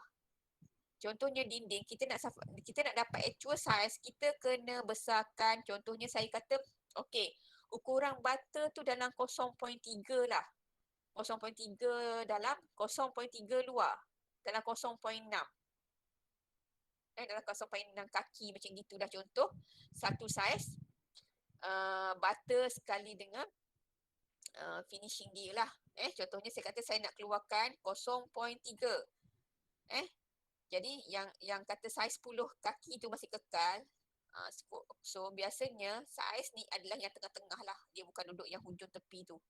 Contohnya dinding, kita nak dapat actual size, kita kena besarkan. Contohnya saya kata, okey, ukuran bata tu dalam 0.3 lah. 0.3 dalam, 0.3 luar. Dalam 0.6. Dalam 0.6 kaki macam gitu dah contoh. Satu saiz bata sekali dengan finishing dia lah. Contohnya saya kata saya nak keluarkan 0.3. Jadi yang kata saiz 10 kaki tu masih kekal. So biasanya saiz ni adalah yang tengah-tengah lah. Dia bukan duduk yang hujung tepi tu.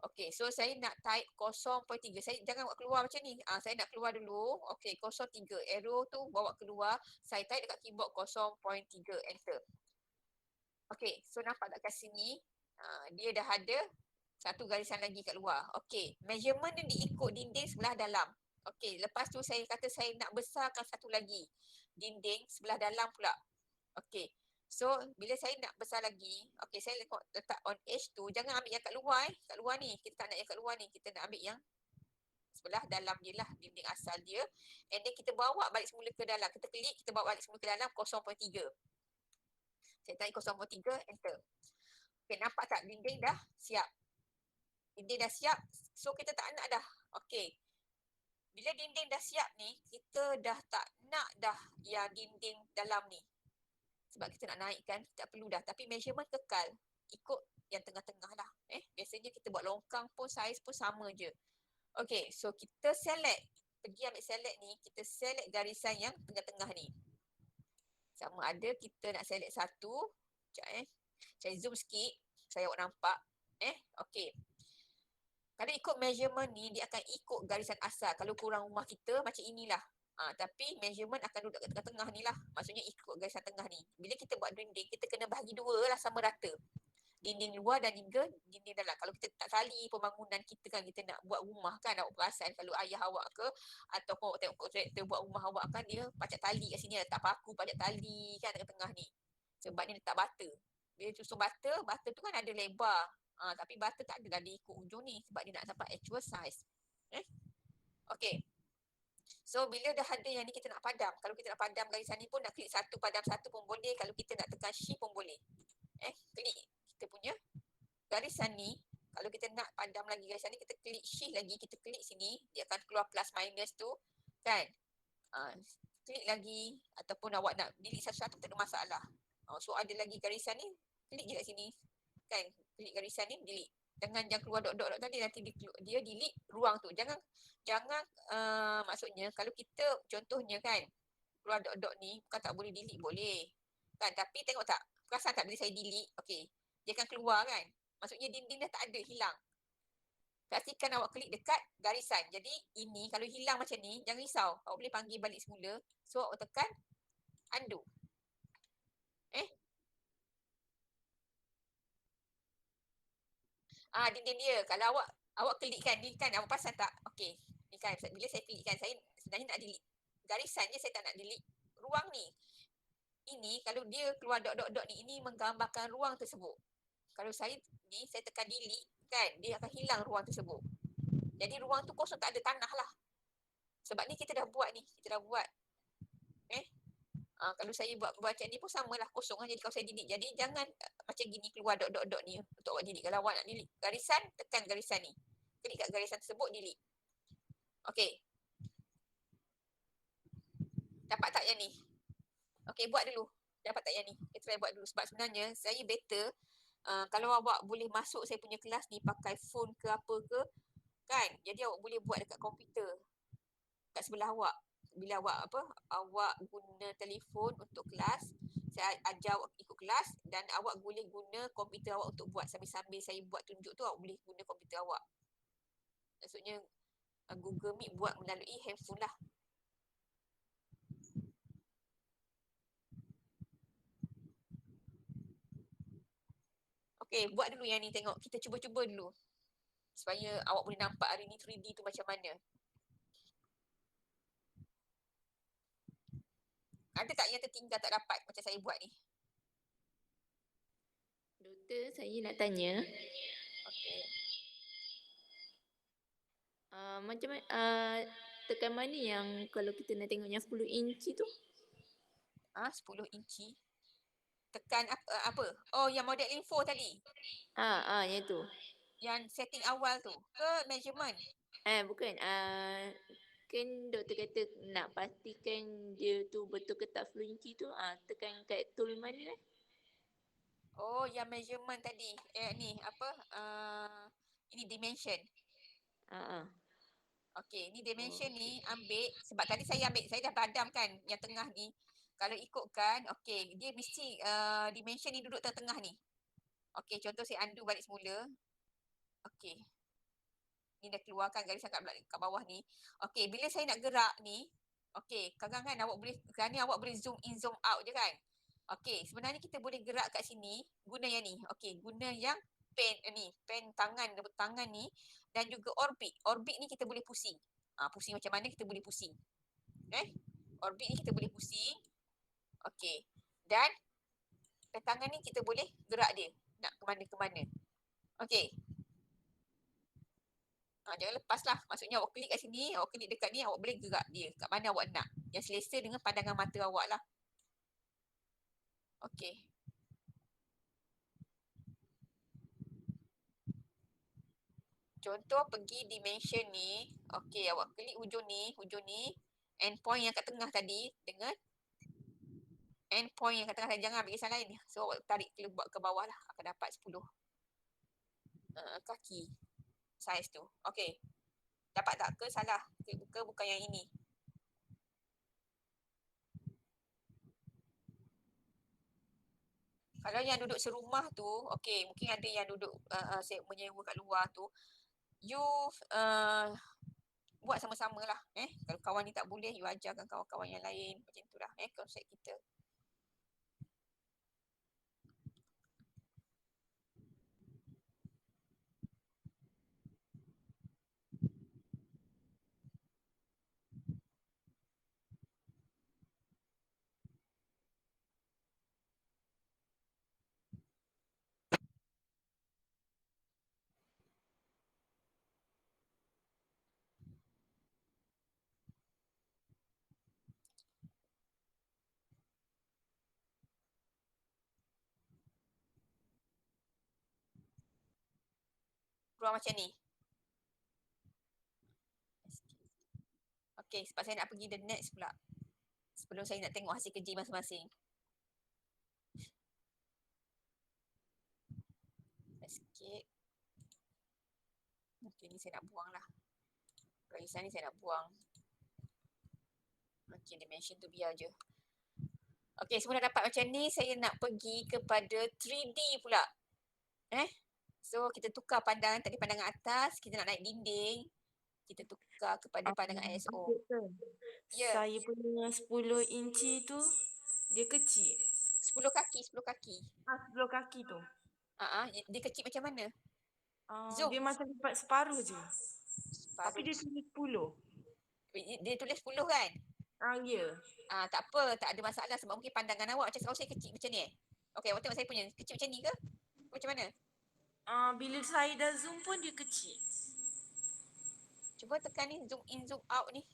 Okey, so saya nak type 0.3. Saya jangan buat keluar macam ni. Saya nak keluar dulu. Okey, 0.3. Arrow tu bawa keluar. Saya type dekat keyboard 0.3. Enter. Okey, so nampak tak kat sini? Dia dah ada satu garisan lagi kat luar. Okey, measurement dia diikut dinding sebelah dalam. Okey, lepas tu saya kata saya nak besarkan satu lagi. Dinding sebelah dalam pula. Okey. So, bila saya nak besar lagi, okey, saya letak on edge tu, jangan ambil yang kat luar kat luar ni. Kita tak nak yang kat luar ni, kita nak ambil yang sebelah dalam dia lah, dinding asal dia. And then kita bawa balik semula ke dalam. Kita klik, kita bawa balik semula ke dalam 0.3. Saya tarik 0.3, enter. Okey, nampak tak dinding dah siap. Dinding dah siap, so kita tak nak dah. Okey. Bila dinding dah siap ni, kita dah tak nak dah yang dinding dalam ni. Sebab kita nak naikkan, tak perlu dah. Tapi measurement kekal. Ikut yang tengah-tengah lah. Biasanya kita buat longkang pun, saiz pun sama je. Okay, so kita select. Pergi ambil select ni, kita select garisan yang tengah-tengah ni. Sama ada kita nak select satu. Sekejap saya zoom sikit. Saya awak nampak. Okay. Kalau ikut measurement ni, dia akan ikut garisan asal. Kalau kurang rumah kita, macam inilah. Tapi measurement akan duduk kat tengah-tengah ni lah. Maksudnya ikut garisan tengah ni. Bila kita buat dinding, kita kena bahagi dua lah sama rata. Dinding luar dan juga dinding dalam. Kalau kita tak tali pembangunan kita kan, kita nak buat rumah kan, awak perasan kalau ayah awak ke, ataupun awak tengok kontraktor buat rumah awak kan, dia pacak tali kat sini, letak paku pacak tali kan kat tengah ni. Sebab ni letak bata. Bila susun bata, bata tu kan ada lebar. Tapi bata tak ada dah dia ikut hujung ni. Sebab dia nak dapat actual size. Okay. So bila dah ada yang ni kita nak padam. Kalau kita nak padam garisan ni pun nak klik satu, padam satu pun boleh. Kalau kita nak tekan shift pun boleh. Klik kita punya garisan ni. Kalau kita nak padam lagi garisan ni, kita klik shift lagi, kita klik sini, dia akan keluar plus minus tu. Kan? Klik lagi ataupun awak nak delete satu-satu tak ada masalah. So ada lagi garisan ni, klik je kat sini. Kan? klik garisan ni, delete. Jangan keluar dot tadi, nanti dia delete ruang tu. Jangan maksudnya kalau kita contohnya kan keluar dot ni bukan tak boleh delete, boleh. Kan, tapi tengok tak, perasan tak bila saya delete, okey. Dia akan keluar kan. Maksudnya dinding dah tak ada, hilang. Pastikan awak klik dekat garisan. Jadi ini kalau hilang macam ni, jangan risau. Awak boleh panggil balik semula. So awak tekan undo. Dinding dia. Kalau awak klikkan ni kan, awak perasan tak? Okey. Ni kan, bila saya klikkan, saya sebenarnya nak delete garisan je, saya tak nak delete ruang ni. Ini kalau dia keluar dot ni, ini menggambarkan ruang tersebut. Kalau saya tekan delete kan, dia akan hilang ruang tersebut. Jadi ruang tu kosong, tak ada tanah lah. Sebab ni kita dah buat ni, kalau saya buat macam ni pun samalah, kosong lah. Jadi kalau saya delete, jadi jangan macam gini keluar dot ni untuk awak delete. Kalau awak nak delete garisan, tekan garisan ni. Klik kat garisan tersebut, delete. Okey. Dapat tak yang ni? Okey, buat dulu. Dapat tak yang ni? Kita try buat dulu. Sebab sebenarnya saya better kalau awak boleh masuk saya punya kelas ni pakai phone ke apa ke, kan? Jadi awak boleh buat dekat komputer kat sebelah awak. Bila awak guna telefon untuk kelas, saya ajar awak ikut kelas, dan awak boleh guna komputer awak untuk buat sambil-sambil saya buat tunjuk tu, awak boleh guna komputer awak. Maksudnya Google Meet buat melalui handphone lah. Okey, buat dulu yang ni, tengok. Kita cuba-cuba dulu. Supaya awak boleh nampak hari ni 3D tu macam mana. Ada tak yang tertinggal tak dapat macam saya buat ni? Doktor, saya nak tanya. Okey. Macam mana, tekan mana yang kalau kita nak tengok yang 10 inci tu? 10 inci. Tekan apa? Oh, yang model info tadi. Yang tu. Yang setting awal tu. Ke measurement? Bukan. Kan doktor kata nak pastikan dia tu betul ke tak 10 inci tu. Tekan kat tool mana eh? Oh, yang measurement tadi. Ni apa? Ini dimension. Okey, ni dimension ni ambil, sebab tadi saya dah padam kan yang tengah ni. Kalau ikutkan, okey, dia mesti dimension ni duduk tengah-tengah ni. Okey, contoh saya undo balik semula. Okey. Ni dah keluarkan garisan kat bawah ni. Okey, bila saya nak gerak ni, okey, kadang-kadang awak boleh, kerana awak boleh zoom in, zoom out je kan. Okey, sebenarnya kita boleh gerak kat sini guna yang ni. Okey, guna yang pen tangan ni, dan juga orbit. Orbit ni kita boleh pusing. Pusing macam mana kita boleh pusing. Orbit ni kita boleh pusing. Okey. Dan pen tangan ni kita boleh gerak dia nak ke mana-ke mana. Okey. Jangan lepas lah. Maksudnya awak klik kat sini, awak klik dekat ni, awak boleh gerak dia kat mana awak nak. Yang selesa dengan pandangan mata awak lah. Okey. Contoh pergi dimension ni. Okey, awak klik hujung ni. Endpoint yang kat tengah tadi dengan endpoint yang kat tengah tadi. Jangan ambil kisah lain. So awak tarik ke bawah lah. Akan dapat 10 kaki. Saiz tu. Okey. Dapat tak ke salah? Ke bukan yang ini? Kalau yang duduk serumah tu, okey, mungkin ada yang duduk menyewa kat luar tu. You buat sama-sama lah. Kalau kawan ni tak boleh, you ajarkan kawan-kawan yang lain. Macam tu lah konsep kita. Keluar macam ni. Okey, sebab saya nak pergi the next pula. Sebelum saya nak tengok hasil kerja masing-masing. sikit. Okey, ni saya nak buang lah. Garisan ni saya nak buang. Okey, dimension tu biar je. Okey, semua dah dapat macam ni. Saya nak pergi kepada 3D pula. So, kita tukar pandangan. Tadi pandangan atas. Kita nak naik dinding. Kita tukar kepada pandangan ISO. Ya. Saya punya 10 inci tu dia kecil. 10 kaki, 10 kaki. 10 kaki tu. Dia kecil macam mana? Zoom. Dia macam lipat separuh je. Tapi Baru. dia tulis 10. Dia tulis 10 kan? Ya. Tak apa, tak ada masalah sebab mungkin pandangan awak macam kalau saya kecil macam ni. Okey, awak tengok saya punya kecil macam ni ke? Macam mana? Bila saya dah zoom pun dia kecil. Cuba tekan ni, zoom in, zoom out ni.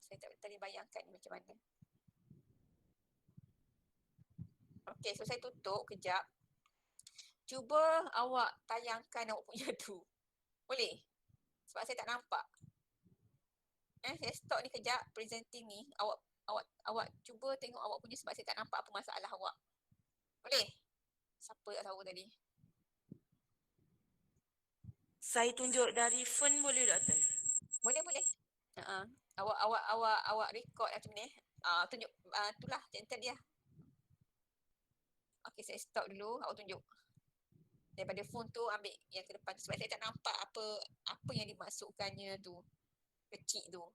Saya tak tadi bayangkan ni macam mana. Okey, so saya tutup kejap. Cuba awak tayangkan awak punya tu. Boleh? Sebab saya tak nampak. Saya stop ni kejap, presenting ni. Awak cuba tengok awak punya sebab saya tak nampak apa masalah awak. Boleh? Siapa tak tahu tadi? Saya tunjuk dari phone boleh Doktor? Boleh, boleh. Awak record macam ni. Tunjuk itulah macam tadi lah. Okey, saya stop dulu. Awak tunjuk. Daripada phone tu ambil yang ke depan sebab saya tak nampak apa yang dimasukkannya tu. Kecil tu.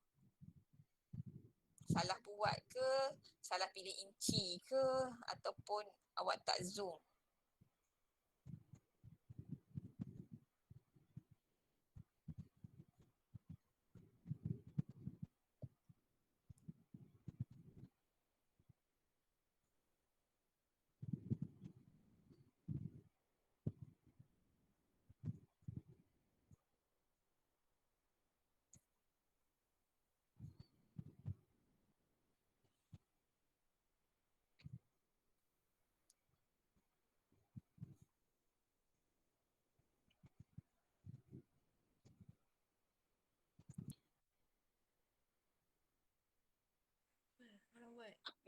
Salah buat ke, salah pilih inci ke, ataupun awak tak zoom.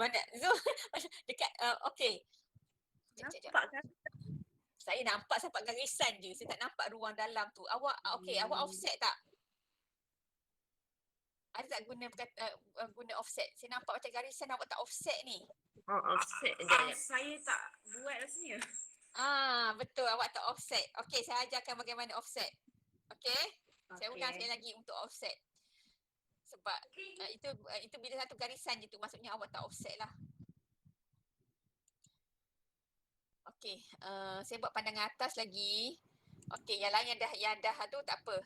Mana? Zoom. Dekat, okey. Nampak kan? Saya nampak sampai garisan je. Saya tak nampak ruang dalam tu. Awak, okey, awak offset tak? Ada tak guna offset? Saya nampak macam garisan awak tak offset ni. Offset je. Saya tak buat rasanya. Betul. Awak tak offset. Okey, saya ajarkan bagaimana offset. Okey? Saya ulang sekali lagi untuk offset. Sebab itu bila satu garisan je tu maksudnya awak tak offset lah. Okey, saya buat pandangan atas lagi. Okey, yang lain yang dah tu tak apa.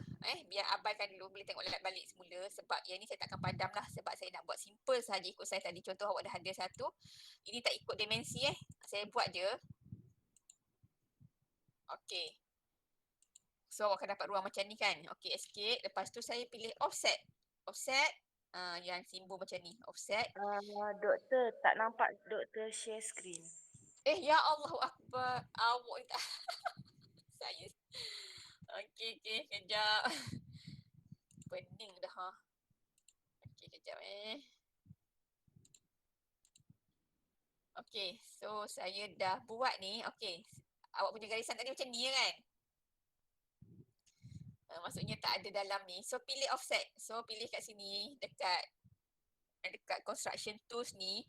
Biar abaikan dulu, boleh tengok balik semula sebab yang ni saya takkan padam lah sebab saya nak buat simple saja ikut saya tadi. Contoh awak dah ada satu. Ini tak ikut dimensi Saya buat je. Okey. So awak akan dapat ruang macam ni kan. Okey, escape. Lepas tu saya pilih offset. Offset. Yang simbol macam ni. Offset. Doktor, tak nampak Doktor share screen. Ya Allahu Akbar. Awak ni tak. Saya. Okey, kejap. Pening dah Okey, kejap Okey, so saya dah buat ni. Okey. Awak punya garisan tadi macam ni kan? Maksudnya tak ada dalam ni. So pilih offset. So pilih kat sini dekat construction tools ni.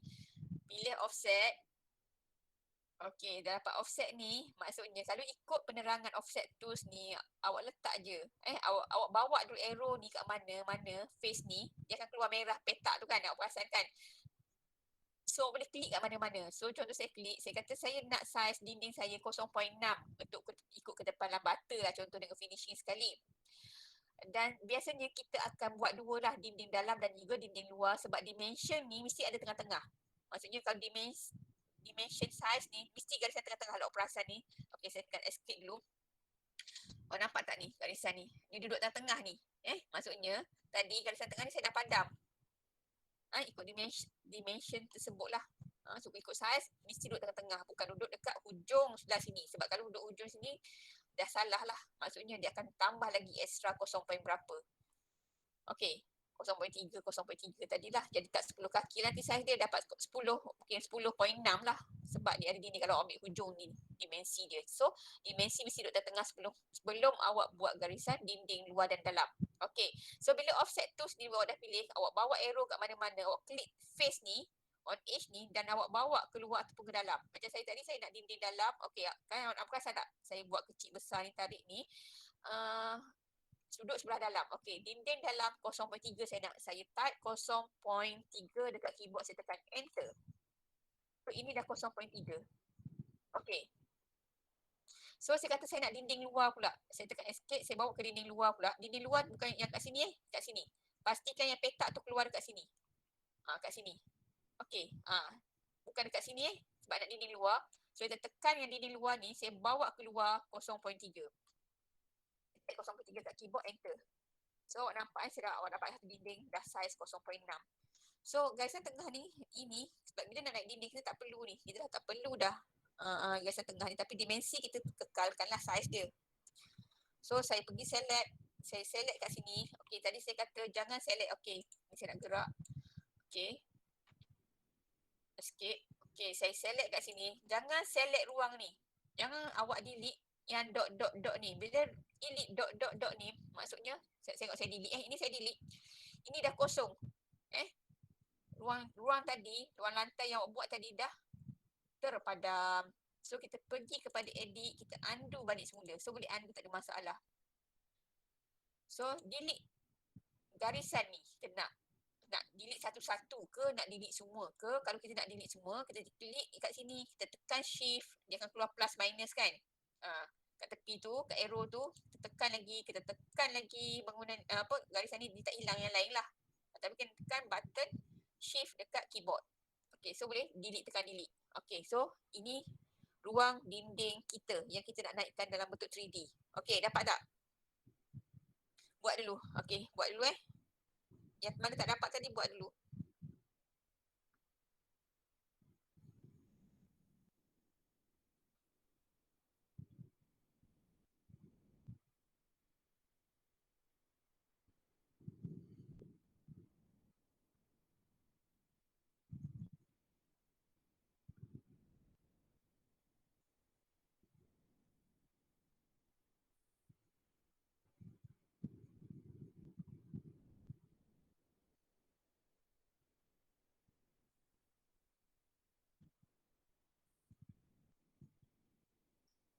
Pilih offset. Okey, dah dapat offset ni. Maksudnya kalau ikut penerangan offset tools ni, awak letak je. Awak bawa dulu arrow ni kat mana face ni, dia akan keluar merah petak tu kan. Awak perasan kan? So boleh klik kat mana-mana. So contoh saya klik, saya kata saya nak saiz dinding saya 0.6 untuk ikut ke depan lambata lah contoh dengan finishing sekali. Dan biasanya kita akan buat dua lah, dinding dalam dan juga dinding luar sebab dimension ni mesti ada tengah-tengah. Maksudnya kalau dimension size ni mesti garisan tengah-tengah lah perasan ni. Okey, saya tekan escape dulu. Nampak tak ni garisan ni? Ni duduk tengah-tengah ni. Maksudnya tadi garisan tengah ni saya dah padam. Ikut dimension tersebut lah. So ikut size mesti duduk tengah-tengah, bukan duduk dekat hujung sebelah sini. Sebab kalau duduk hujung sini dah salah lah. Maksudnya dia akan tambah lagi extra 0 point berapa. Okey. 0.3 tadilah. Jadi tak 10 kaki, nanti saiz dia dapat 10, mungkin 10.6 lah. Sebab dia ada dinding kalau ambil hujung ni, dimensi dia. So, dimensi mesti duduk tengah sebelum awak buat garisan dinding luar dan dalam. Okey. So, bila offset tools ni awak dah pilih, awak bawa arrow kat mana-mana, awak klik face ni, on edge ni dan awak bawa keluar ataupun ke dalam. Macam saya tadi, saya nak dinding dalam. Okey, kan awak nak perasan tak? Saya buat kecil besar ni, tarik ni. Sudut sebelah dalam. Okey, dinding dalam 0.3 saya type 0.3 dekat keyboard, saya tekan enter. So ini dah 0.3. Okey. So saya kata saya nak dinding luar pula. Saya tekan escape, saya bawa ke dinding luar pula. Dinding luar bukan yang kat sini kat sini. Pastikan yang petak tu keluar dekat sini. Kat sini. Okey. Bukan dekat sini sebab nak dinding luar. So saya tekan yang dinding luar ni, saya bawa keluar 0.3. 0.3 kat keyboard, enter. So awak nampak awak dapat satu dinding dah saiz 0.6. So garisan tengah ni, ini sebab bila nak naik dinding kita tak perlu ni. Kita dah tak perlu dah garisan tengah ni, tapi dimensi kita kekalkanlah saiz dia. So saya pergi select, saya select kat sini. Okey, tadi saya kata jangan select. Okey, ni saya nak gerak. Okey. Escape. Okey, saya select kat sini. Jangan select ruang ni. Jangan awak delete yang dot ni. Bila delete dot ni, maksudnya saya tengok saya delete ini saya delete. Ini dah kosong. Ruang tadi, ruang lantai yang awak buat tadi dah terpadam. So kita pergi kepada edit, kita undo balik semula. So boleh undo, tak ada masalah. So delete garisan ni, kita nak delete satu-satu ke, nak delete semua ke? Kalau kita nak delete semua, kita klik kat sini, kita tekan shift, dia akan keluar plus minus kan? Kat tepi tu, kat arrow tu, kita tekan lagi bangunan garisan ni, dia tak hilang yang lain lah. Tapi kita tekan button shift dekat keyboard. Okey, so boleh tekan delete. Okey, so ini ruang dinding kita yang kita nak naikkan dalam bentuk 3D. Okey, dapat tak? Buat dulu. Okey, buat dulu Yang mana tak dapat tadi buat dulu.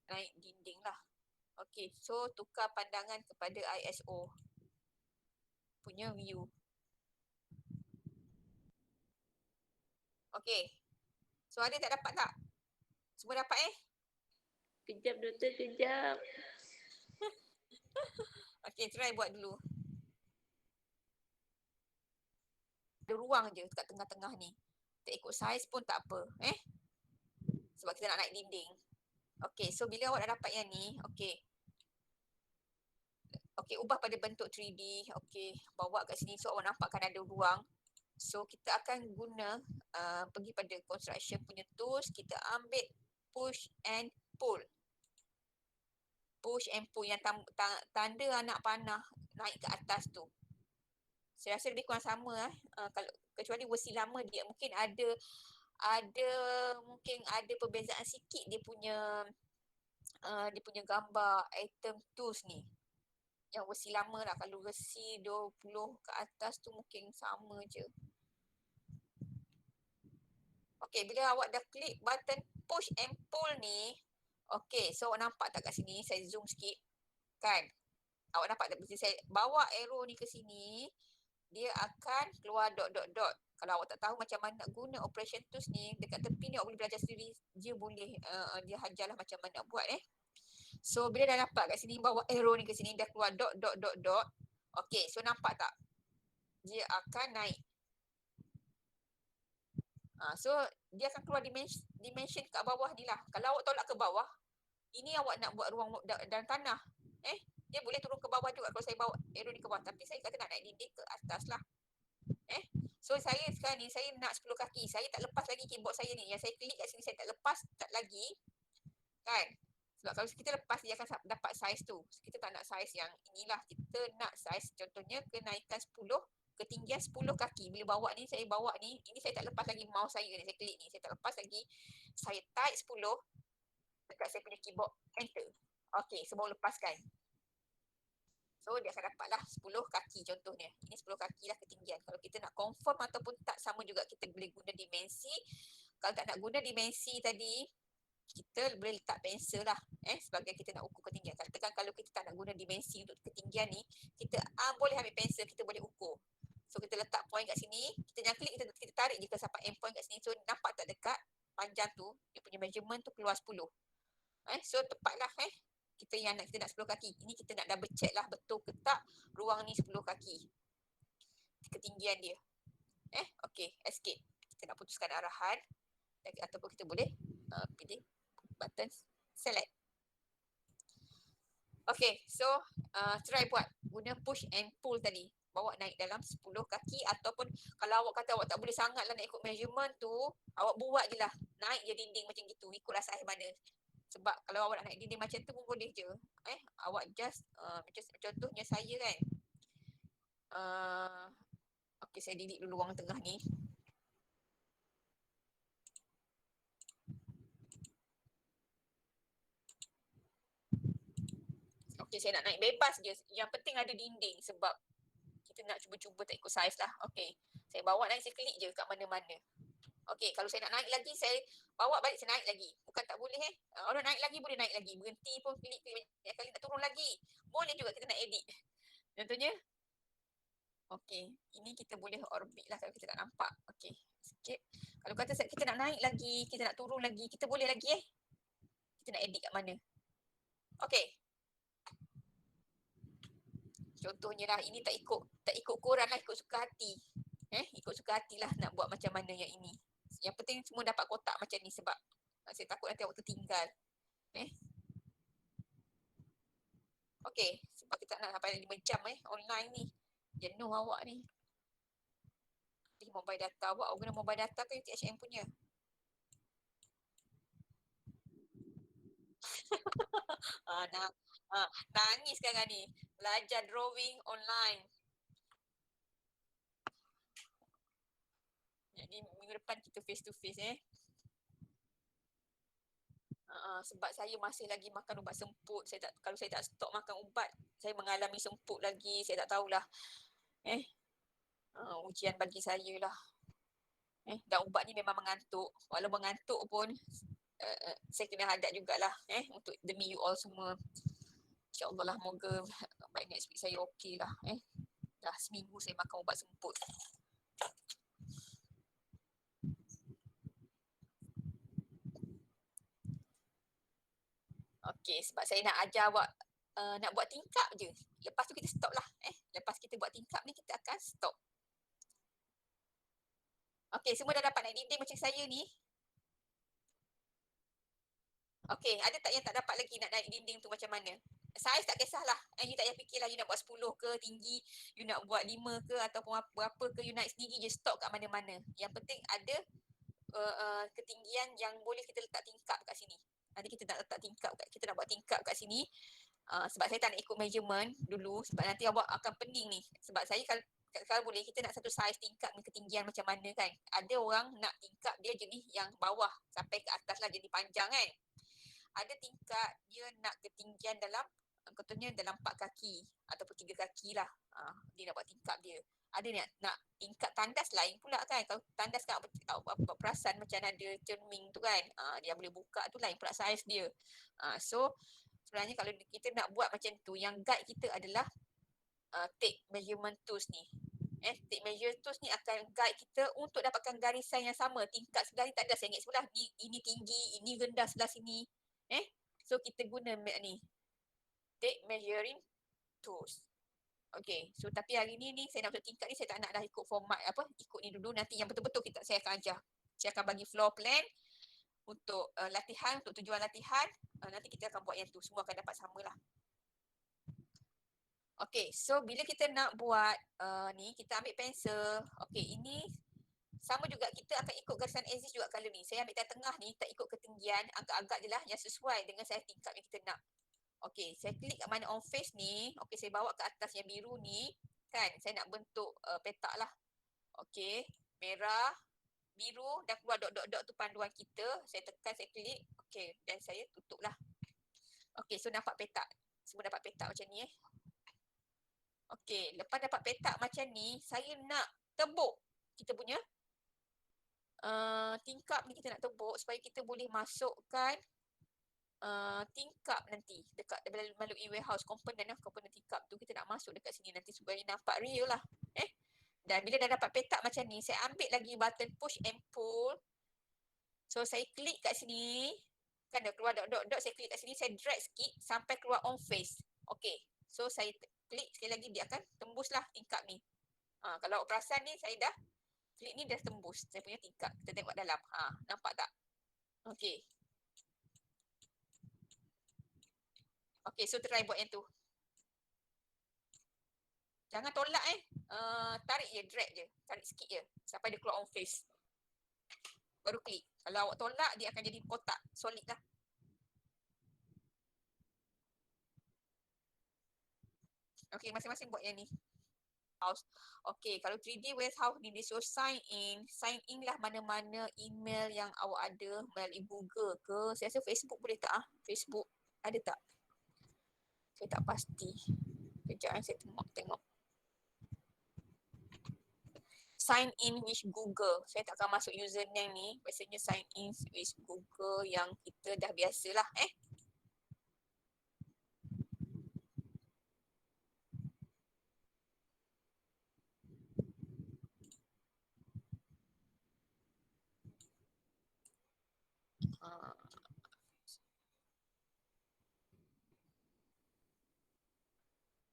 Naik dinding lah. Okey, so tukar pandangan kepada ISO punya view. Okey. So ada tak dapat tak? Semua dapat Kejap doktor, kejap. Okey, try buat dulu. Ada ruang je kat tengah-tengah ni. Tak ikut saiz pun tak apa. Sebab kita nak naik dinding. Okey, so bila awak dah dapat yang ni, okey. Okey, ubah pada bentuk 3D. Okey, bawa kat sini. So awak nampak kan ada ruang. So kita akan guna pergi pada construction punya tools. Kita ambil push and pull. Push and pull yang tanda anak panah naik ke atas tu. Saya rasa lebih kurang sama kalau kecuali versi lama dia mungkin ada perbezaan sikit dia punya gambar item tools ni. Yang versi lama lah. Kalau versi 20 ke atas tu mungkin sama je. Okey, bila awak dah klik button push and pull ni, okey, so awak nampak tak kat sini? Saya zoom sikit. Kan? Awak nampak tak? Bila saya bawa arrow ni ke sini, dia akan keluar dot. Kalau awak tak tahu macam mana nak guna operation tools ni, dekat tepi ni awak boleh belajar sendiri. Dia boleh, dia hajarlah macam mana nak buat So, bila dah nampak kat sini, bawa arrow ni ke sini, dah keluar dot. Okey, so nampak tak? Dia akan naik. So, dia akan keluar dimension kat bawah ni lah. Kalau awak tolak ke bawah, ini awak nak buat ruang dalam tanah. Dia boleh turun ke bawah juga kalau saya bawa arrow ni ke bawah. Tapi saya kata nak naik dinding ke atas lah. So, saya sekarang ni, saya nak 10 kaki. Saya tak lepas lagi keyboard saya ni. Yang saya klik kat sini, saya tak lepas tak lagi. Kan? Sebab kalau kita lepas, dia akan dapat saiz tu. Kita tak nak saiz yang inilah. Kita nak saiz, contohnya kenaikan 10 ketinggian 10 kaki. Bila bawa ni, saya bawa ni, ini saya tak lepas lagi mouse saya ni, saya klik ni, saya tak lepas lagi. Saya type 10 dekat saya punya keyboard, enter. Okey, so baru lepaskan. So dia akan dapatlah 10 kaki contohnya. Ini 10 kaki lah ketinggian. Kalau kita nak confirm ataupun tak, sama juga kita boleh guna dimensi. Kalau tak nak guna dimensi tadi, kita boleh letak pensel lah sebagai kita nak ukur ketinggian. Katakan kalau kita tak nak guna dimensi untuk ketinggian ni, kita boleh ambil pensel, kita boleh ukur. So kita letak point kat sini, kita jangan klik, kita tarik je ke sampai end point kat sini. So nampak tak dekat panjang tu, dia punya measurement tu keluar 10. So tepatlah kita nak 10 kaki. Ini kita nak double check lah betul ke tak ruang ni 10 kaki. Ketinggian dia. Okey, escape. Kita nak putuskan arahan ataupun kita boleh pilih button select. Okay, so try buat guna push and pull tadi. Bawa naik dalam 10 kaki ataupun kalau awak kata awak tak boleh sangat lah nak ikut measurement tu, awak buat je lah. Naik je dinding macam gitu, ikutlah saiz mana. Sebab kalau awak nak naik dinding macam tu pun boleh je. Awak just macam contohnya saya kan. Okay, saya delete dulu ruang tengah ni. Okay, saya nak naik bebas je. Yang penting ada dinding sebab kita nak cuba-cuba tak ikut saiz lah. Okay, saya bawa naik, saya klik je kat mana-mana. Okay, kalau saya nak naik lagi, saya bawa balik, saya naik lagi. Bukan tak boleh Kalau naik lagi, boleh naik lagi. Berhenti pun klik banyak kali, nak turun lagi. Boleh juga kita nak edit. Contohnya, okay, ini kita boleh orbit lah kalau kita tak nampak. Okay, sikit. Kalau kata kita nak naik lagi, kita nak turun lagi, kita boleh lagi Kita nak edit kat mana. Okay. Contohnya lah, ini tak ikut korang lah, ikut suka hati. Ikut suka hati lah nak buat macam mana yang ini. Yang penting semua dapat kotak macam ni sebab saya takut nanti awak tertinggal. Okay, sebab kita nak sampai 5 jam online ni. Jenuh awak ni. Mobile data awak guna mobile data ke UTHM punya? Nangis sekarang ni. Belajar drawing online. Jadi minggu depan kita face to face sebab saya masih lagi makan ubat semput. Kalau saya tak stop makan ubat, saya mengalami semput lagi. Saya tak tahulah. Ujian bagi saya lah. Dan ubat ni memang mengantuk. Walau mengantuk pun saya kena hadap jugalah untuk demi you all semua. InsyaAllah lah, moga by next week saya okey lah. Dah seminggu saya makan ubat semput. Okey, sebab saya nak ajar awak nak buat tingkap je. Lepas tu kita stop lah. Lepas kita buat tingkap ni, kita akan stop. Okey, semua dah dapat naik dinding macam saya ni. Okey, ada tak yang tak dapat lagi nak naik dinding tu macam mana? Saiz tak kisahlah. You tak payah fikirlah you nak buat 10 ke tinggi, you nak buat 5 ke ataupun berapa ke, you naik sendiri je, stop kat mana-mana. Yang penting ada ketinggian yang boleh kita letak tingkap kat sini. Nanti kita nak letak tingkap, kita nak buat tingkap kat sini. Sebab saya tak nak ikut measurement dulu sebab nanti awak akan pening ni. Sebab saya kalau boleh kita nak satu saiz tingkap ni ketinggian macam mana kan. Ada orang nak tingkap dia jenis yang bawah sampai ke atas lah jadi panjang kan. Ada tingkap dia nak ketinggian dalam contohnya dalam 4 kaki ataupun 3 kaki lah. Dia nak buat tingkap dia. Ada nak tingkap tandas lain pula kan. Kalau tandas kan awak perasan macam ada cermin tu kan. Dia boleh buka tu lain pula saiz dia. So sebenarnya kalau kita nak buat macam tu, yang guide kita adalah tape measurement tools ni. Tape measure tools ni akan guide kita untuk dapatkan garisan yang sama. Tingkat sebelah ni tak ada, saya ingat sebelah ini tinggi, ini rendah sebelah sini. So kita guna ni tape measuring tools. Okay, so tapi hari ni saya nak buat tingkat ni, saya tak nak dah ikut format ikut ni dulu. Nanti yang betul-betul saya akan ajar. Saya akan bagi floor plan untuk latihan, untuk tujuan latihan. Nanti kita akan buat yang tu, semua akan dapat samalah. Okay, so bila kita nak buat ni, kita ambil pensel. Okay, ini sama juga, kita akan ikut garisan axis juga kalau ni. Saya ambil tengah ni, tak ikut ketinggian, agak-agak je lah yang sesuai dengan saiz tingkap yang kita nak. Okay, saya klik kat mana on face ni. Okay, saya bawa ke atas yang biru ni. kan. Saya nak bentuk petak lah. Okey, merah, biru, dah keluar dot-dot-dot tu panduan kita. Saya tekan, saya klik. Okey, dan saya tutup lah. Okey, so nampak petak. Semua dapat petak macam ni Okey, lepas dapat petak macam ni, saya nak tebuk kita punya tingkap ni, kita nak tebuk supaya kita boleh masukkan tingkap nanti dekat melalui warehouse komponen tingkap tu kita nak masuk dekat sini nanti supaya nampak real lah. Dan bila dah dapat petak macam ni, saya ambil lagi button push and pull. So saya klik kat sini, kan dah keluar dot-dot-dot, saya klik kat sini, saya drag sikit sampai keluar on face. Okey, so saya klik sekali lagi, dia akan tembuslah tingkap ni. Kalau awak perasan ni, saya dah klik ni dah tembus saya punya tingkap. Kita tengok dalam. Nampak tak? Okey. Okey, so try buat yang tu. Jangan tolak tarik je, drag je. Tarik sikit je sampai dia keluar on face. Baru klik. Kalau awak tolak, dia akan jadi kotak solid lah. Okey, masing-masing buat yang ni. Okey, kalau 3D warehouse ni dia suruh sign in. Sign in lah mana-mana email yang awak ada melalui Google ke. Saya rasa Facebook boleh tak? Facebook ada tak? Saya tak pasti. Kejap saya tengok. Sign in with Google. Saya tak akan masuk username ni. Biasanya sign in with Google yang kita dah biasalah.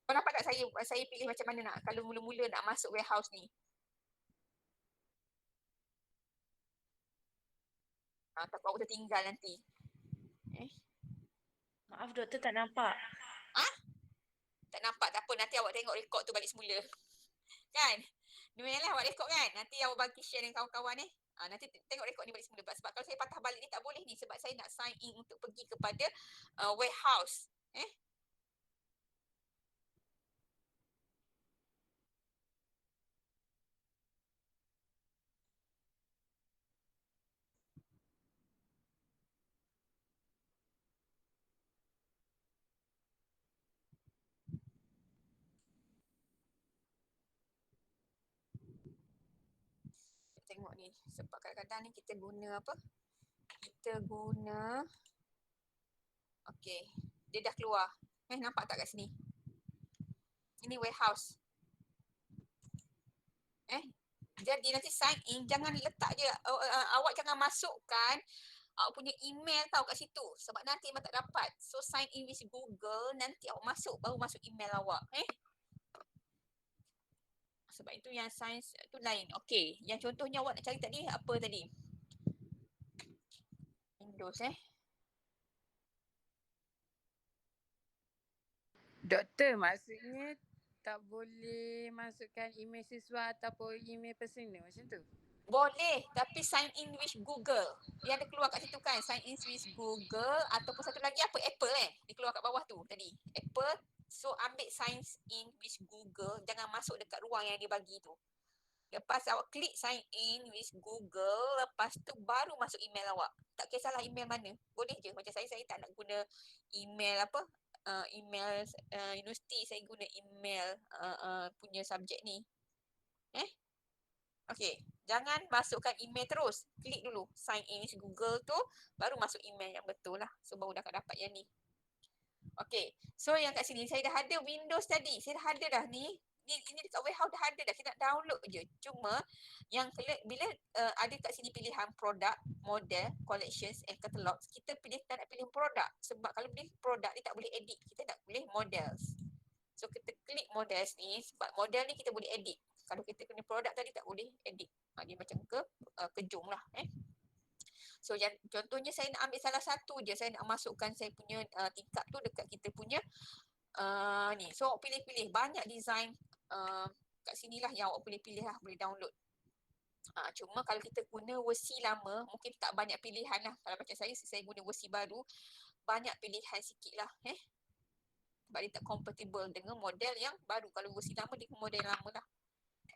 Kau nampak tak saya pilih macam mana nak kalau mula-mula nak masuk warehouse ni. Takut awak tertinggal nanti. Maaf doktor tak nampak. Tak nampak, tak apa. Nanti awak tengok rekod tu balik semula. Kan? Demikianlah awak rekod kan? Nanti awak bagi share dengan kawan-kawan nanti tengok rekod ni balik semula. Sebab kalau saya patah balik ni tak boleh ni. Sebab saya nak sign in untuk pergi kepada warehouse. Tengok ni. Sebab kadang-kadang ni kita guna apa? Kita guna okey. Dia dah keluar. Nampak tak kat sini? Ini warehouse. Jadi nanti sign in, jangan letak je. Awak jangan masukkan awak punya email tau kat situ. Sebab nanti memang tak dapat. So sign in with Google, nanti awak masuk, baru masuk email awak. Sebab itu yang sains tu lain. Okey, yang contohnya awak nak cari tadi apa tadi? Windows Doktor, maksudnya tak boleh masukkan email siswa ataupun email personal macam tu? Boleh, tapi sign in with Google. Dia ada keluar kat situ kan, sign in with Google ataupun satu lagi apa? Apple Dia keluar kat bawah tu tadi. Apple. So ambil sign in with Google, jangan masuk dekat ruang yang dia bagi tu. Lepas awak klik sign in with Google, lepas tu baru masuk email awak. Tak kisahlah email mana. Boleh je. Macam saya tak nak guna email apa? Email universiti, saya guna email punya subjek ni. Okey, jangan masukkan email terus. Klik dulu sign in with Google tu, baru masuk email yang betul lah. So baru dah dapat yang ni. Okey, so yang kat sini saya dah ada Windows tadi. Saya dah ada dah ni. Ini dekat warehouse dah ada dah. Kita nak download je. Cuma yang bila ada kat sini pilihan produk, model, collections and catalogs, kita tak nak pilih produk. Sebab kalau pilih produk ni tak boleh edit. Kita nak pilih models. So kita klik models ni sebab model ni kita boleh edit. Kalau kita kena produk tadi tak boleh edit. Dia macam kejung lah. So yang contohnya saya nak ambil salah satu je. Saya nak masukkan saya punya tingkap tu dekat kita punya ni. So awak pilih-pilih. Banyak design kat sini lah yang awak boleh pilih lah. Boleh download. Cuma kalau kita guna versi lama, mungkin tak banyak pilihan lah. Kalau macam saya guna versi baru, banyak pilihan sikit lah. sebab dia tak compatible dengan model yang baru. Kalau versi lama dia model yang lama lah.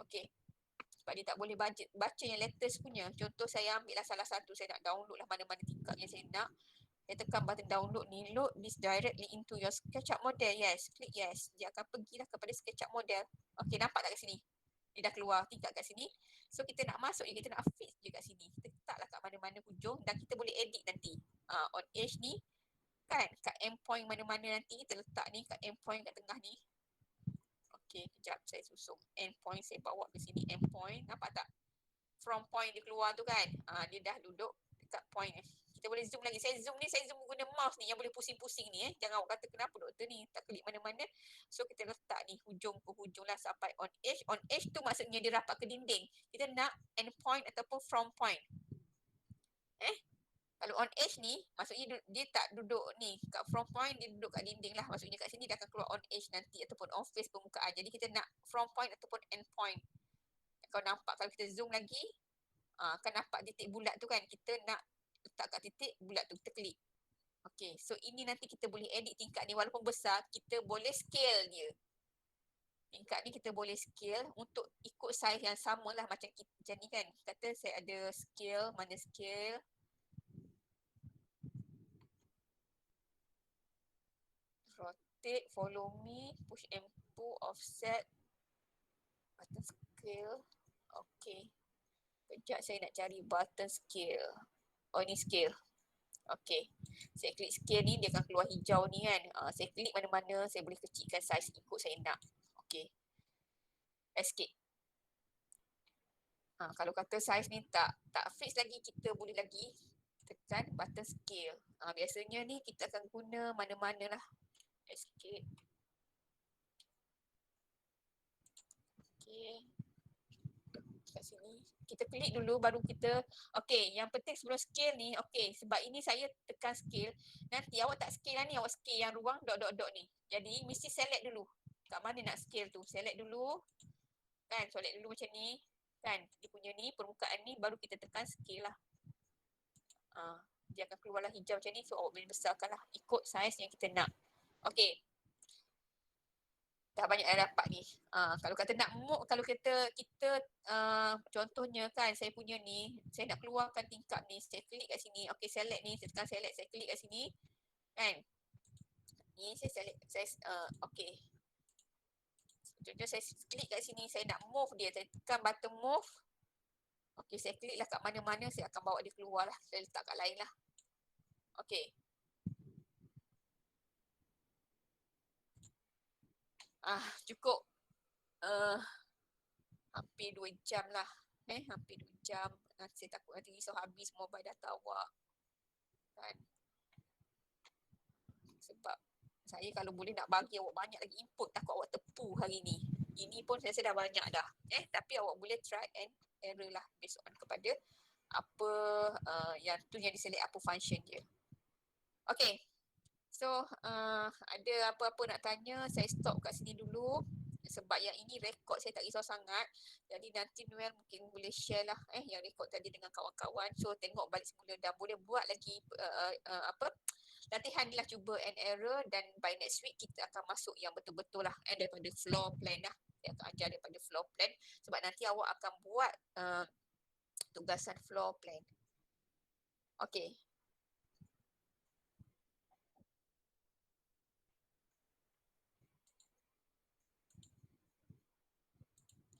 Okey. Sebab dia tak boleh baca yang latest punya. Contoh saya ambil lah salah satu, saya nak download lah mana-mana tingkap yang saya nak. Saya tekan button download ni, load this directly into your SketchUp model. Yes, klik yes. Dia akan pergilah kepada SketchUp model. Okey, nampak tak kat sini? Dia dah keluar tingkap kat sini. So kita nak masuk je, kita nak fix je kat sini. Kita letaklah kat mana-mana hujung dan kita boleh edit nanti. On edge ni kan, kat endpoint mana-mana nanti kita letak ni, kat endpoint kat tengah ni. Okey, kejap saya susung. Endpoint saya bawa ke sini, endpoint. Nampak tak? From point dia keluar tu kan. Dia dah duduk dekat point ni. Kita boleh zoom lagi. Saya zoom guna mouse ni yang boleh pusing-pusing ni. Jangan awak kata kenapa doktor ni tak klik mana-mana. So kita letak ni hujung ke hujung lah sampai on edge. On edge tu maksudnya dia rapat ke dinding. Kita nak endpoint ataupun from point. Kalau on edge ni, maksudnya dia tak duduk ni. Kat from point, dia duduk kat dinding lah. Maksudnya kat sini dia akan keluar on edge nanti ataupun on face permukaan. Jadi kita nak from point ataupun end point. Kalau nampak, kalau kita zoom lagi, kan nampak titik bulat tu kan. Kita nak letak kat titik bulat tu, kita klik. Okay, so ini nanti kita boleh edit tingkat ni. Walaupun besar, kita boleh scale dia. Tingkat ni kita boleh scale untuk ikut size yang sama lah macam ni kan. Kata saya ada scale, mana scale. Rotate, follow me, push and pull, offset, button scale. Okay. Kejap saya nak cari button scale. Oh ni scale. Okay. Saya klik scale ni, dia akan keluar hijau ni kan. Saya klik mana-mana, saya boleh kecilkan saiz ikut saya nak. Okay. Escape. Kalau kata saiz ni tak fix lagi, kita boleh lagi tekan button scale. Biasanya ni kita akan guna mana-mana lah. Escape. Okay. Kat sini. Kita klik dulu baru kita. Okay. Yang penting sebelum scale ni. Okay. Sebab ini saya tekan scale. Nanti awak tak scale lah ni. Awak scale yang ruang dot-dot-dot ni. Jadi mesti select dulu. Kat mana nak scale tu. Select dulu. Kan. Select dulu macam ni. Kan. Dia punya ni. Permukaan ni. Baru kita tekan scale lah. Dia akan keluarlah hijau macam ni. So awak boleh besarkan lah. Ikut saiz yang kita nak. Okay. Dah banyak yang dapat ni. Kalau kata nak kalau kita contohnya kan saya punya ni, saya nak keluarkan tingkap ni, saya klik kat sini. Okey, select ni, saya tekan select, saya klik kat sini. Kan? Ni saya select, okey. Contohnya saya klik kat sini, saya nak move dia, saya tekan button move. Okey, saya kliklah kat mana-mana, saya akan bawa dia keluar lah. Saya letak kat lain lah. Okey. Cukup hampir 2 jam lah. Hampir 2 jam. Saya takut nanti risau habis mobile data awak. Kan? Sebab saya kalau boleh nak bagi awak banyak lagi input, takut awak tepu hari ni. Ini pun saya dah banyak dah. Tapi awak boleh try and error lah based on kepada apa yang tu yang diselect apa function dia. Okay. So, ada apa-apa nak tanya, saya stop kat sini dulu. Sebab yang ini rekod saya tak risau sangat. Jadi nanti Noel mungkin boleh share lah yang rekod tadi dengan kawan-kawan. So, tengok balik semula dan boleh buat lagi latihan ni lah, cuba and error. Dan by next week kita akan masuk yang betul-betul lah daripada floor plan lah. Saya akan ajar daripada floor plan. Sebab nanti awak akan buat tugasan floor plan. Okay.